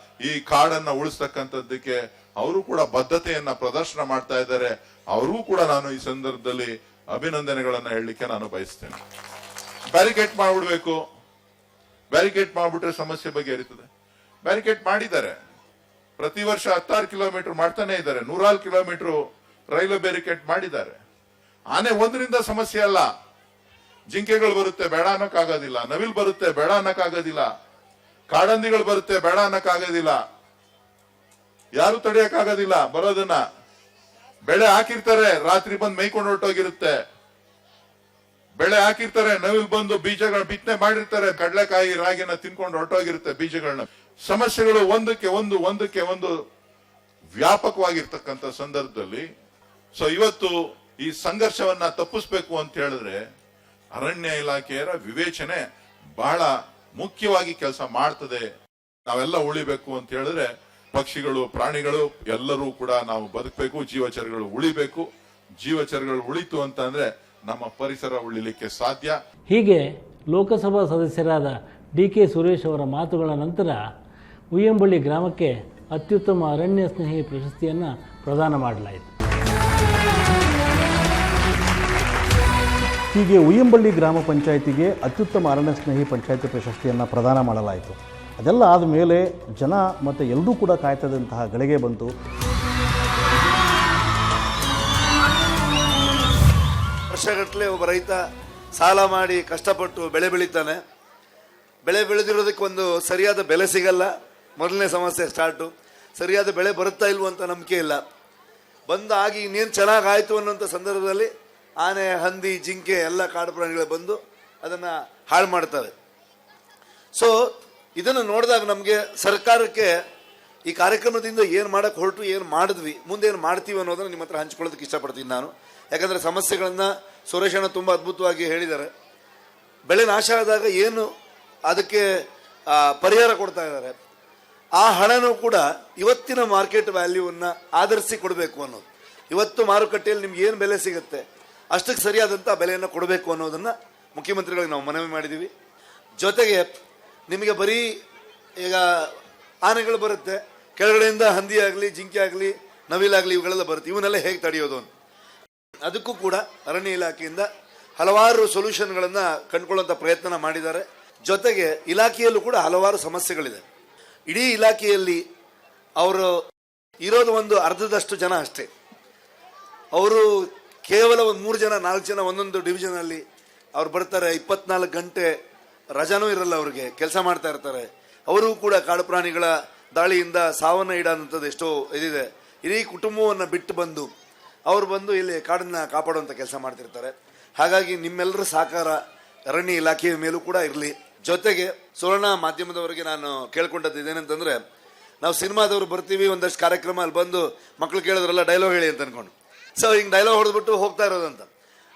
ಈ ಕಾಡನ್ನ ಉಳಿಸ್ತಕ್ಕಂಥದ್ದಕ್ಕೆ ಅವರು ಕೂಡ ಬದ್ಧತೆಯನ್ನ ಪ್ರದರ್ಶನ ಮಾಡ್ತಾ ಇದ್ದಾರೆ. ಅವ್ರಿಗೂ ಕೂಡ ನಾನು ಈ ಸಂದರ್ಭದಲ್ಲಿ ಅಭಿನಂದನೆಗಳನ್ನ ಹೇಳಲಿಕ್ಕೆ ನಾನು ಬಯಸ್ತೇನೆ. ಬ್ಯಾರಿಕೇಡ್ ಮಾಡ್ಬಿಡ್ಬೇಕು, ಬ್ಯಾರಿಕೇಡ್ ಮಾಡ್ಬಿಟ್ರೆ ಸಮಸ್ಯೆ ಬಗೆಹರಿತದೆ. ಬ್ಯಾರಿಕೇಡ್ ಮಾಡಿದ್ದಾರೆ, ಪ್ರತಿ ವರ್ಷ 16 ಕಿಲೋಮೀಟರ್ ಮಾಡ್ತಾನೆ ಇದ್ದಾರೆ, 106 ಕಿಲೋಮೀಟರ್ ರೈಲ್ವೆ ಬ್ಯಾರಿಕೇಡ್ ಮಾಡಿದ್ದಾರೆ. ಆನೆ ಒಂದರಿಂದ ಸಮಸ್ಯೆ ಅಲ್ಲ, ಜಿಂಕೆಗಳು ಬರುತ್ತೆ ಬೇಡ ಅನ್ನಕ್ಕಾಗೋದಿಲ್ಲ, ನವಿಲ್ ಬರುತ್ತೆ ಬೇಡ ಅನ್ನಕ್ಕಾಗೋದಿಲ್ಲ, ಕಾಡಂದಿಗಳು ಬರುತ್ತೆ ಬೇಡ ಅನ್ನಕ್ಕಾಗೋದಿಲ್ಲ, ಯಾರು ತಡೆಯಕ್ಕಾಗೋದಿಲ್ಲ ಬರೋದನ್ನ. ಬೆಳೆ ಹಾಕಿರ್ತಾರೆ, ರಾತ್ರಿ ಬಂದು ಮೇಯ್ಕೊಂಡು ಹೊರಟೋಗಿರುತ್ತೆ. ಬೆಳೆ ಹಾಕಿರ್ತಾರೆ, ನವಿಲ್ ಬಂದು ಬೀಜಗಳ ಬಿತ್ತನೆ ಮಾಡಿರ್ತಾರೆ, ಕಡಲೆಕಾಯಿ ರಾಗಿನ ತಿನ್ಕೊಂಡು ಹೊರಟೋಗಿರುತ್ತೆ ಬೀಜಗಳನ್ನ. ಸಮಸ್ಯೆಗಳು ಒಂದಕ್ಕೆ ಒಂದು ವ್ಯಾಪಕವಾಗಿರ್ತಕ್ಕಂಥ ಸಂದರ್ಭದಲ್ಲಿ ಸೊ ಇವತ್ತು ಈ ಸಂಘರ್ಷವನ್ನ ತಪ್ಪಿಸ್ಬೇಕು ಅಂತ ಹೇಳಿದ್ರೆ ಅರಣ್ಯ ಇಲಾಖೆಯರ ವಿವೇಚನೆ ಬಹಳ ಮುಖ್ಯವಾಗಿ ಕೆಲಸ ಮಾಡ್ತದೆ. ನಾವೆಲ್ಲ ಉಳಿಬೇಕು ಅಂತ ಹೇಳಿದ್ರೆ ಪಕ್ಷಿಗಳು, ಪ್ರಾಣಿಗಳು ಎಲ್ಲರೂ ಕೂಡ ನಾವು ಬದುಕಬೇಕು, ಜೀವಚರಗಳು ಉಳಿಬೇಕು. ಜೀವಚರಗಳು ಉಳಿತು ಅಂತ ಅಂದ್ರೆ ನಮ್ಮ ಪರಿಸರ ಉಳಿಲಿಕ್ಕೆ ಸಾಧ್ಯ. ಹೀಗೆ ಲೋಕಸಭಾ ಸದಸ್ಯರಾದ DK ಸುರೇಶ್ ಅವರ ಮಾತುಗಳ ನಂತರ ಉಯ್ಯಂಬಳ್ಳಿ ಗ್ರಾಮಕ್ಕೆ ಅತ್ಯುತ್ತಮ ಅರಣ್ಯ ಸ್ನೇಹಿ ಪ್ರಶಸ್ತಿಯನ್ನು ಪ್ರದಾನ ಮಾಡಲಾಯಿತು. ಹೀಗೆ ಉಯ್ಯಂಬಳ್ಳಿ ಗ್ರಾಮ ಪಂಚಾಯಿತಿಗೆ ಅತ್ಯುತ್ತಮ ಅರಣ್ಯ ಸ್ನೇಹಿ ಪಂಚಾಯಿತಿ ಪ್ರಶಸ್ತಿಯನ್ನು ಪ್ರದಾನ ಮಾಡಲಾಯಿತು. ಅದೆಲ್ಲ ಆದ ಮೇಲೆ ಜನ ಮತ್ತು ಎಲ್ಲರೂ ಕೂಡ ಕಾಯ್ತದಂತಹ ಗಳಿಗೆ ಬಂತು. ವರ್ಷಗಟ್ಟಲೆ ಒಬ್ಬ ರೈತ ಸಾಲ ಮಾಡಿ ಕಷ್ಟಪಟ್ಟು ಬೆಳೆ ಬೆಳೀತಾನೆ. ಬೆಳೆ ಬೆಳೆದಿರೋದಕ್ಕೆ ಒಂದು ಸರಿಯಾದ ಬೆಲೆ ಸಿಗಲ್ಲ, ಮೊದಲನೇ ಸಮಸ್ಯೆ ಸ್ಟಾರ್ಟು. ಸರಿಯಾದ ಬೆಳೆ ಬರುತ್ತಾ ಇಲ್ವೋ ಅಂತ ನಂಬಿಕೆ ಇಲ್ಲ. ಬಂದಾಗಿ ಇನ್ನೇನು ಚೆನ್ನಾಗಾಯಿತು ಅನ್ನೋಂಥ ಸಂದರ್ಭದಲ್ಲಿ ಆನೆ, ಹಂದಿ, ಜಿಂಕೆ ಎಲ್ಲ ಕಾಡು ಪ್ರಾಣಿಗಳು ಬಂದು ಅದನ್ನು ಹಾಳು ಮಾಡ್ತವೆ. ಸೊ ಇದನ್ನು ನೋಡಿದಾಗ ನಮಗೆ ಸರ್ಕಾರಕ್ಕೆ ಈ ಕಾರ್ಯಕ್ರಮದಿಂದ ಏನು ಮಾಡೋಕ್ಕೆ ಹೊರಟು, ಏನು ಮಾಡಿದ್ವಿ, ಮುಂದೆ ಏನು ಮಾಡ್ತೀವಿ ಅನ್ನೋದನ್ನು ನಿಮ್ಮ ಹತ್ರ ಹಂಚ್ಕೊಳ್ಳೋದಕ್ಕೆ ಇಷ್ಟಪಡ್ತೀನಿ ನಾನು. ಯಾಕಂದರೆ ಸಮಸ್ಯೆಗಳನ್ನು ಸುರೇಶಣ್ಣ ತುಂಬ ಅದ್ಭುತವಾಗಿ ಹೇಳಿದ್ದಾರೆ. ಬೆಳೆ ನಾಶ ಆದಾಗ ಏನು ಅದಕ್ಕೆ ಪರಿಹಾರ ಕೊಡ್ತಾ ಇದ್ದಾರೆ, ಆ ಹಣನೂ ಕೂಡ ಇವತ್ತಿನ ಮಾರ್ಕೆಟ್ ವ್ಯಾಲ್ಯೂವನ್ನು ಆಧರಿಸಿ ಕೊಡಬೇಕು ಅನ್ನೋದು. ಇವತ್ತು ಮಾರುಕಟ್ಟೆಯಲ್ಲಿ ನಿಮ್ಗೆ ಏನು ಬೆಲೆ ಸಿಗುತ್ತೆ ಅಷ್ಟಕ್ಕೆ ಸರಿಯಾದಂಥ ಬೆಲೆಯನ್ನು ಕೊಡಬೇಕು ಅನ್ನೋದನ್ನು ಮುಖ್ಯಮಂತ್ರಿಗಳಿಗೆ ನಾವು ಮನವಿ ಮಾಡಿದ್ದೀವಿ. ಜೊತೆಗೆ ನಿಮಗೆ ಬರೀ ಈಗ ಆನೆಗಳು ಬರುತ್ತೆ, ಕೆಳಗಡೆಯಿಂದ ಹಂದಿ ಆಗಲಿ, ಜಿಂಕೆ ಆಗಲಿ, ನವಿಲಾಗಲಿ, ಇವುಗಳೆಲ್ಲ ಬರುತ್ತೆ. ಇವನ್ನೆಲ್ಲ ಹೇಗೆ ತಡೆಯೋದು ಅಂತ ಅದಕ್ಕೂ ಕೂಡ ಅರಣ್ಯ ಇಲಾಖೆಯಿಂದ ಹಲವಾರು ಸೊಲ್ಯೂಷನ್ಗಳನ್ನು ಕಂಡುಕೊಳ್ಳುವಂಥ ಪ್ರಯತ್ನ ಮಾಡಿದ್ದಾರೆ. ಜೊತೆಗೆ ಇಲಾಖೆಯಲ್ಲೂ ಕೂಡ ಹಲವಾರು ಸಮಸ್ಯೆಗಳಿದೆ. ಇಡೀ ಇಲಾಖೆಯಲ್ಲಿ ಅವರು ಇರೋದು ಒಂದು ಅರ್ಧದಷ್ಟು ಜನ ಅಷ್ಟೇ. ಅವರು ಕೇವಲ ಒಂದು 3 ಜನ 4 ಜನ ಒಂದೊಂದು ಡಿವಿಷನಲ್ಲಿ ಅವ್ರು ಬರ್ತಾರೆ. 24 ಗಂಟೆ ರಜಾನೂ ಇರಲ್ಲ, ಅವ್ರಿಗೆ ಕೆಲಸ ಮಾಡ್ತಾ ಇರ್ತಾರೆ. ಅವರು ಕೂಡ ಕಾಡು ಪ್ರಾಣಿಗಳ ದಾಳಿಯಿಂದ ಸಾವನ್ನ ಈಡಾದಂಥದ್ದು ಎಷ್ಟೋ ಇದಿದೆ. ಇಡೀ ಕುಟುಂಬವನ್ನು ಬಿಟ್ಟು ಬಂದು ಅವ್ರು ಬಂದು ಇಲ್ಲಿ ಕಾಡನ್ನು ಕಾಪಾಡುವಂಥ ಕೆಲಸ ಮಾಡ್ತಿರ್ತಾರೆ. ಹಾಗಾಗಿ ನಿಮ್ಮೆಲ್ಲರ ಸಹಕಾರ ಅರಣ್ಯ ಇಲಾಖೆಯ ಮೇಲೂ ಕೂಡ ಇರಲಿ. ಜೊತೆಗೆ ಸುವರ್ಣ ಮಾಧ್ಯಮದವರಿಗೆ ನಾನು ಕೇಳ್ಕೊಂಡದ್ದು ಇದೇನಂತಂದರೆ, ನಾವು ಸಿನಿಮಾದವರು ಬರ್ತೀವಿ, ಒಂದಷ್ಟು ಕಾರ್ಯಕ್ರಮ ಅಲ್ಲಿ ಬಂದು ಮಕ್ಕಳು ಕೇಳಿದ್ರಲ್ಲ ಡೈಲಾಗ್ ಹೇಳಿ ಅಂತ ಅನ್ಕೊಂಡು, ಸೊ ಹಿಂಗೆ ಡೈಲಾಗ್ ಹೊಡೆದ್ಬಿಟ್ಟು ಹೋಗ್ತಾ ಇರೋದಂತ.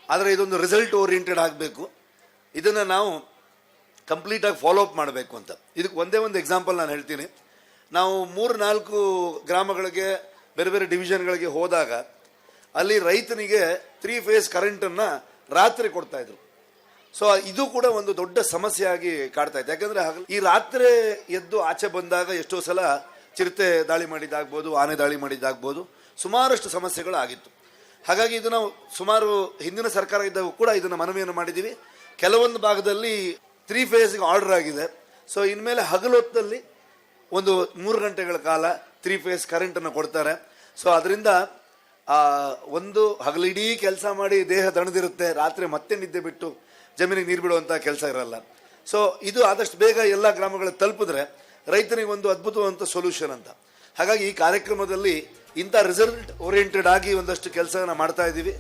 ಆದರೆ ಇದೊಂದು ರಿಸಲ್ಟ್ ಓರಿಯೆಂಟೆಡ್ ಆಗಬೇಕು. ಇದನ್ನು ನಾವು ಕಂಪ್ಲೀಟಾಗಿ ಫಾಲೋ ಅಪ್ ಮಾಡಬೇಕು ಅಂತ. ಇದಕ್ಕೆ ಒಂದೇ ಒಂದು ಎಕ್ಸಾಂಪಲ್ ನಾನು ಹೇಳ್ತೀನಿ. ನಾವು 3-4 ಗ್ರಾಮಗಳಿಗೆ ಬೇರೆ ಬೇರೆ ಡಿವಿಷನ್ಗಳಿಗೆ ಹೋದಾಗ ಅಲ್ಲಿ ರೈತನಿಗೆ 3 ಫೇಸ್ ಕರೆಂಟನ್ನು ರಾತ್ರಿ ಕೊಡ್ತಾ ಇದ್ರು. ಸೊ ಇದು ಕೂಡ ಒಂದು ದೊಡ್ಡ ಸಮಸ್ಯೆಯಾಗಿ ಕಾಡ್ತಾ ಇದೆ. ಯಾಕಂದರೆ ಈ ರಾತ್ರಿ ಎದ್ದು ಆಚೆ ಬಂದಾಗ ಎಷ್ಟೋ ಸಲ ಚಿರತೆ ದಾಳಿ ಮಾಡಿದ್ದಾಗ್ಬೋದು, ಆನೆ ದಾಳಿ ಮಾಡಿದ್ದಾಗ್ಬೋದು, ಸುಮಾರಷ್ಟು ಸಮಸ್ಯೆಗಳು ಆಗಿತ್ತು. ಹಾಗಾಗಿ ಇದು ನಾವು ಸುಮಾರು ಹಿಂದಿನ ಸರ್ಕಾರ ಇದ್ದಾಗ ಕೂಡ ಇದನ್ನು ಮನವಿಯನ್ನು ಮಾಡಿದ್ದೀವಿ. ಕೆಲವೊಂದು ಭಾಗದಲ್ಲಿ 3 ಫೇಸ್ಗೆ ಆರ್ಡರ್ ಆಗಿದೆ. ಸೊ ಇನ್ಮೇಲೆ ಹಗಲೊತ್ತಲ್ಲಿ ಒಂದು 3 ಗಂಟೆಗಳ ಕಾಲ 3 ಫೇಸ್ ಕರೆಂಟನ್ನು ಕೊಡ್ತಾರೆ. ಸೊ ಅದರಿಂದ ಒಂದು ಹಗಲಿಡೀ ಕೆಲಸ ಮಾಡಿ ದೇಹ ದಣದಿರುತ್ತೆ, ರಾತ್ರಿ ಮತ್ತೆ ನಿದ್ದೆ ಬಿಟ್ಟು ಜಮೀನಿಗೆ ನೀರು ಬಿಡುವಂಥ ಕೆಲಸ ಇರಲ್ಲ. ಸೊ ಇದು ಆದಷ್ಟು ಬೇಗ ಎಲ್ಲ ಗ್ರಾಮಗಳಿಗೆ ತಲುಪಿದ್ರೆ ರೈತನಿಗೆ ಒಂದು ಅದ್ಭುತವಾದಂಥ ಸೊಲ್ಯೂಷನ್ ಅಂತ. ಹಾಗಾಗಿ ಈ ಕಾರ್ಯಕ್ರಮದಲ್ಲಿ ಇಂಥ ರಿಸಲ್ಟ್ ಓರಿಯೆಂಟೆಡ್ ಆಗಿ ಒಂದಷ್ಟು ಕೆಲಸನ ಮಾಡ್ತಾ ಇದ್ದೀವಿ.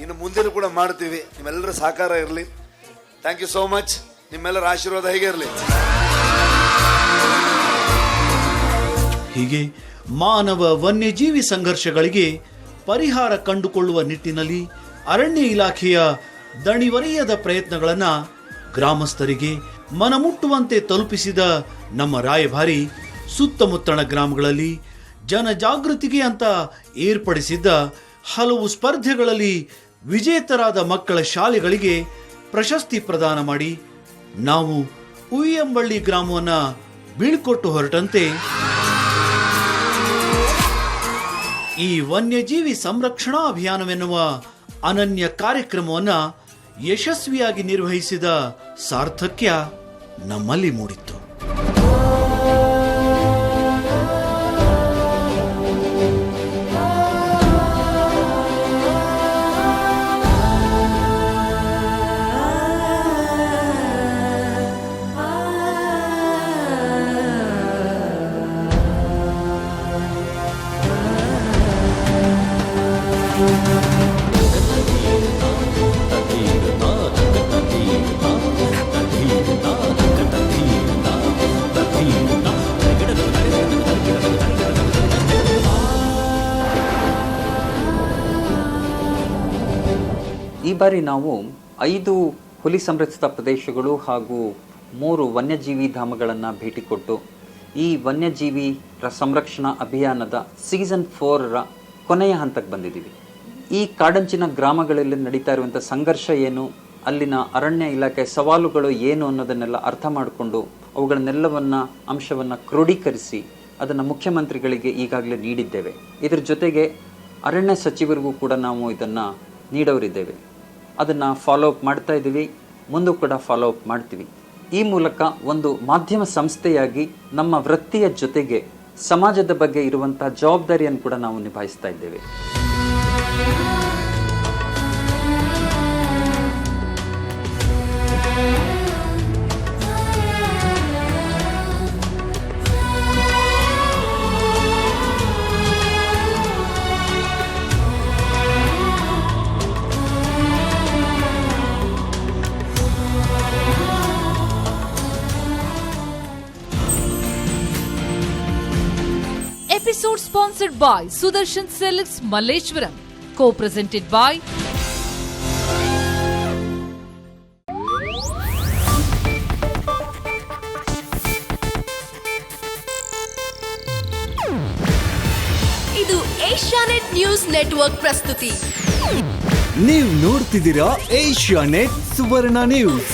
ಇನ್ನು ಮುಂದೆನೂ ಕೂಡ ಮಾಡ್ತೀವಿ. ನಿಮ್ಮೆಲ್ಲರ ಸಹಕಾರ ಇರಲಿ. Thank you so much. ನಿಮ್ಮೆಲ್ಲರ ಆಶೀರ್ವಾದ ಹೇಗೆ ಇರಲಿ. ಹೀಗೆ ಮಾನವ ವನ್ಯಜೀವಿ ಸಂಘರ್ಷಗಳಿಗೆ ಪರಿಹಾರ ಕಂಡುಕೊಳ್ಳುವ ನಿಟ್ಟಿನಲ್ಲಿ ಅರಣ್ಯ ಇಲಾಖೆಯ ದಣಿವರಿಯದ ಪ್ರಯತ್ನಗಳನ್ನು ಗ್ರಾಮಸ್ಥರಿಗೆ ಮನಮುಟ್ಟುವಂತೆ ತಲುಪಿಸಿದ ನಮ್ಮ ರಾಯಭಾರಿ ಸುತ್ತಮುತ್ತಣ ಗ್ರಾಮಗಳಲ್ಲಿ ಜನಜಾಗೃತಿಗೆ ಅಂತ ಏರ್ಪಡಿಸಿದ್ದ ಹಲವು ಸ್ಪರ್ಧೆಗಳಲ್ಲಿ ವಿಜೇತರಾದ ಮಕ್ಕಳ ಶಾಲೆಗಳಿಗೆ ಪ್ರಶಸ್ತಿ ಪ್ರದಾನ ಮಾಡಿ ನಾವು ಉಯ್ಯಂಬಳ್ಳಿ ಗ್ರಾಮವನ್ನು ಬೀಳ್ಕೊಟ್ಟು ಹೊರಟಂತೆ ಈ ವನ್ಯಜೀವಿ ಸಂರಕ್ಷಣಾ ಅಭಿಯಾನವೆನ್ನುವ ಅನನ್ಯ ಕಾರ್ಯಕ್ರಮವನ್ನು ಯಶಸ್ವಿಯಾಗಿ ನಿರ್ವಹಿಸಿದ ಸಾರ್ಥಕ್ಯ ನಮ್ಮಲ್ಲಿ ಮೂಡಿತ್ತು. ಈ ಬಾರಿ ನಾವು 5 ಹುಲಿ ಸಂರಕ್ಷಿತ ಪ್ರದೇಶಗಳು ಹಾಗೂ 3 ವನ್ಯಜೀವಿ ಧಾಮಗಳನ್ನು ಭೇಟಿ ಕೊಟ್ಟು ಈ ವನ್ಯಜೀವಿ ಸಂರಕ್ಷಣಾ ಅಭಿಯಾನದ ಸೀಸನ್ 4ರ ಕೊನೆಯ ಹಂತಕ್ಕೆ ಬಂದಿದ್ದೀವಿ. ಈ ಕಾಡಂಚಿನ ಗ್ರಾಮಗಳಲ್ಲಿ ನಡೀತಾ ಇರುವಂಥ ಸಂಘರ್ಷ ಏನು, ಅಲ್ಲಿನ ಅರಣ್ಯ ಇಲಾಖೆ ಸವಾಲುಗಳು ಏನು ಅನ್ನೋದನ್ನೆಲ್ಲ ಅರ್ಥ ಮಾಡಿಕೊಂಡು ಅವುಗಳನ್ನೆಲ್ಲವನ್ನು ಅಂಶವನ್ನು ಕ್ರೋಢೀಕರಿಸಿ ಅದನ್ನು ಮುಖ್ಯಮಂತ್ರಿಗಳಿಗೆ ಈಗಾಗಲೇ ನೀಡಿದ್ದೇವೆ. ಇದರ ಜೊತೆಗೆ ಅರಣ್ಯ ಸಚಿವರಿಗೂ ಕೂಡ ನಾವು ಇದನ್ನು ನೀಡೋರಿದ್ದೇವೆ. ಅದನ್ನು ಫಾಲೋ ಅಪ್ ಮಾಡ್ತಾ ಇದ್ದೀವಿ, ಮುಂದೂ ಕೂಡ ಫಾಲೋ ಅಪ್ ಮಾಡ್ತೀವಿ. ಈ ಮೂಲಕ ಒಂದು ಮಾಧ್ಯಮ ಸಂಸ್ಥೆಯಾಗಿ ನಮ್ಮ ವೃತ್ತಿಯ ಜೊತೆಗೆ ಸಮಾಜದ ಬಗ್ಗೆ ಇರುವಂತಹ ಜವಾಬ್ದಾರಿಯನ್ನು ಕೂಡ ನಾವು ನಿಭಾಯಿಸ್ತಾ ಇದ್ದೇವೆ. episode sponsored by Sudarshan Silks, Malleshwaram. Co-presented by ಇದು ಏಷ್ಯಾನೆಟ್ ನ್ಯೂಸ್ ನೆಟ್ವರ್ಕ್ ಪ್ರಸ್ತುತಿ. ನೀವು ನೋಡ್ತಿದ್ದೀರಾ ಏಷ್ಯಾನೆಟ್ ಸುವರ್ಣ ನ್ಯೂಸ್.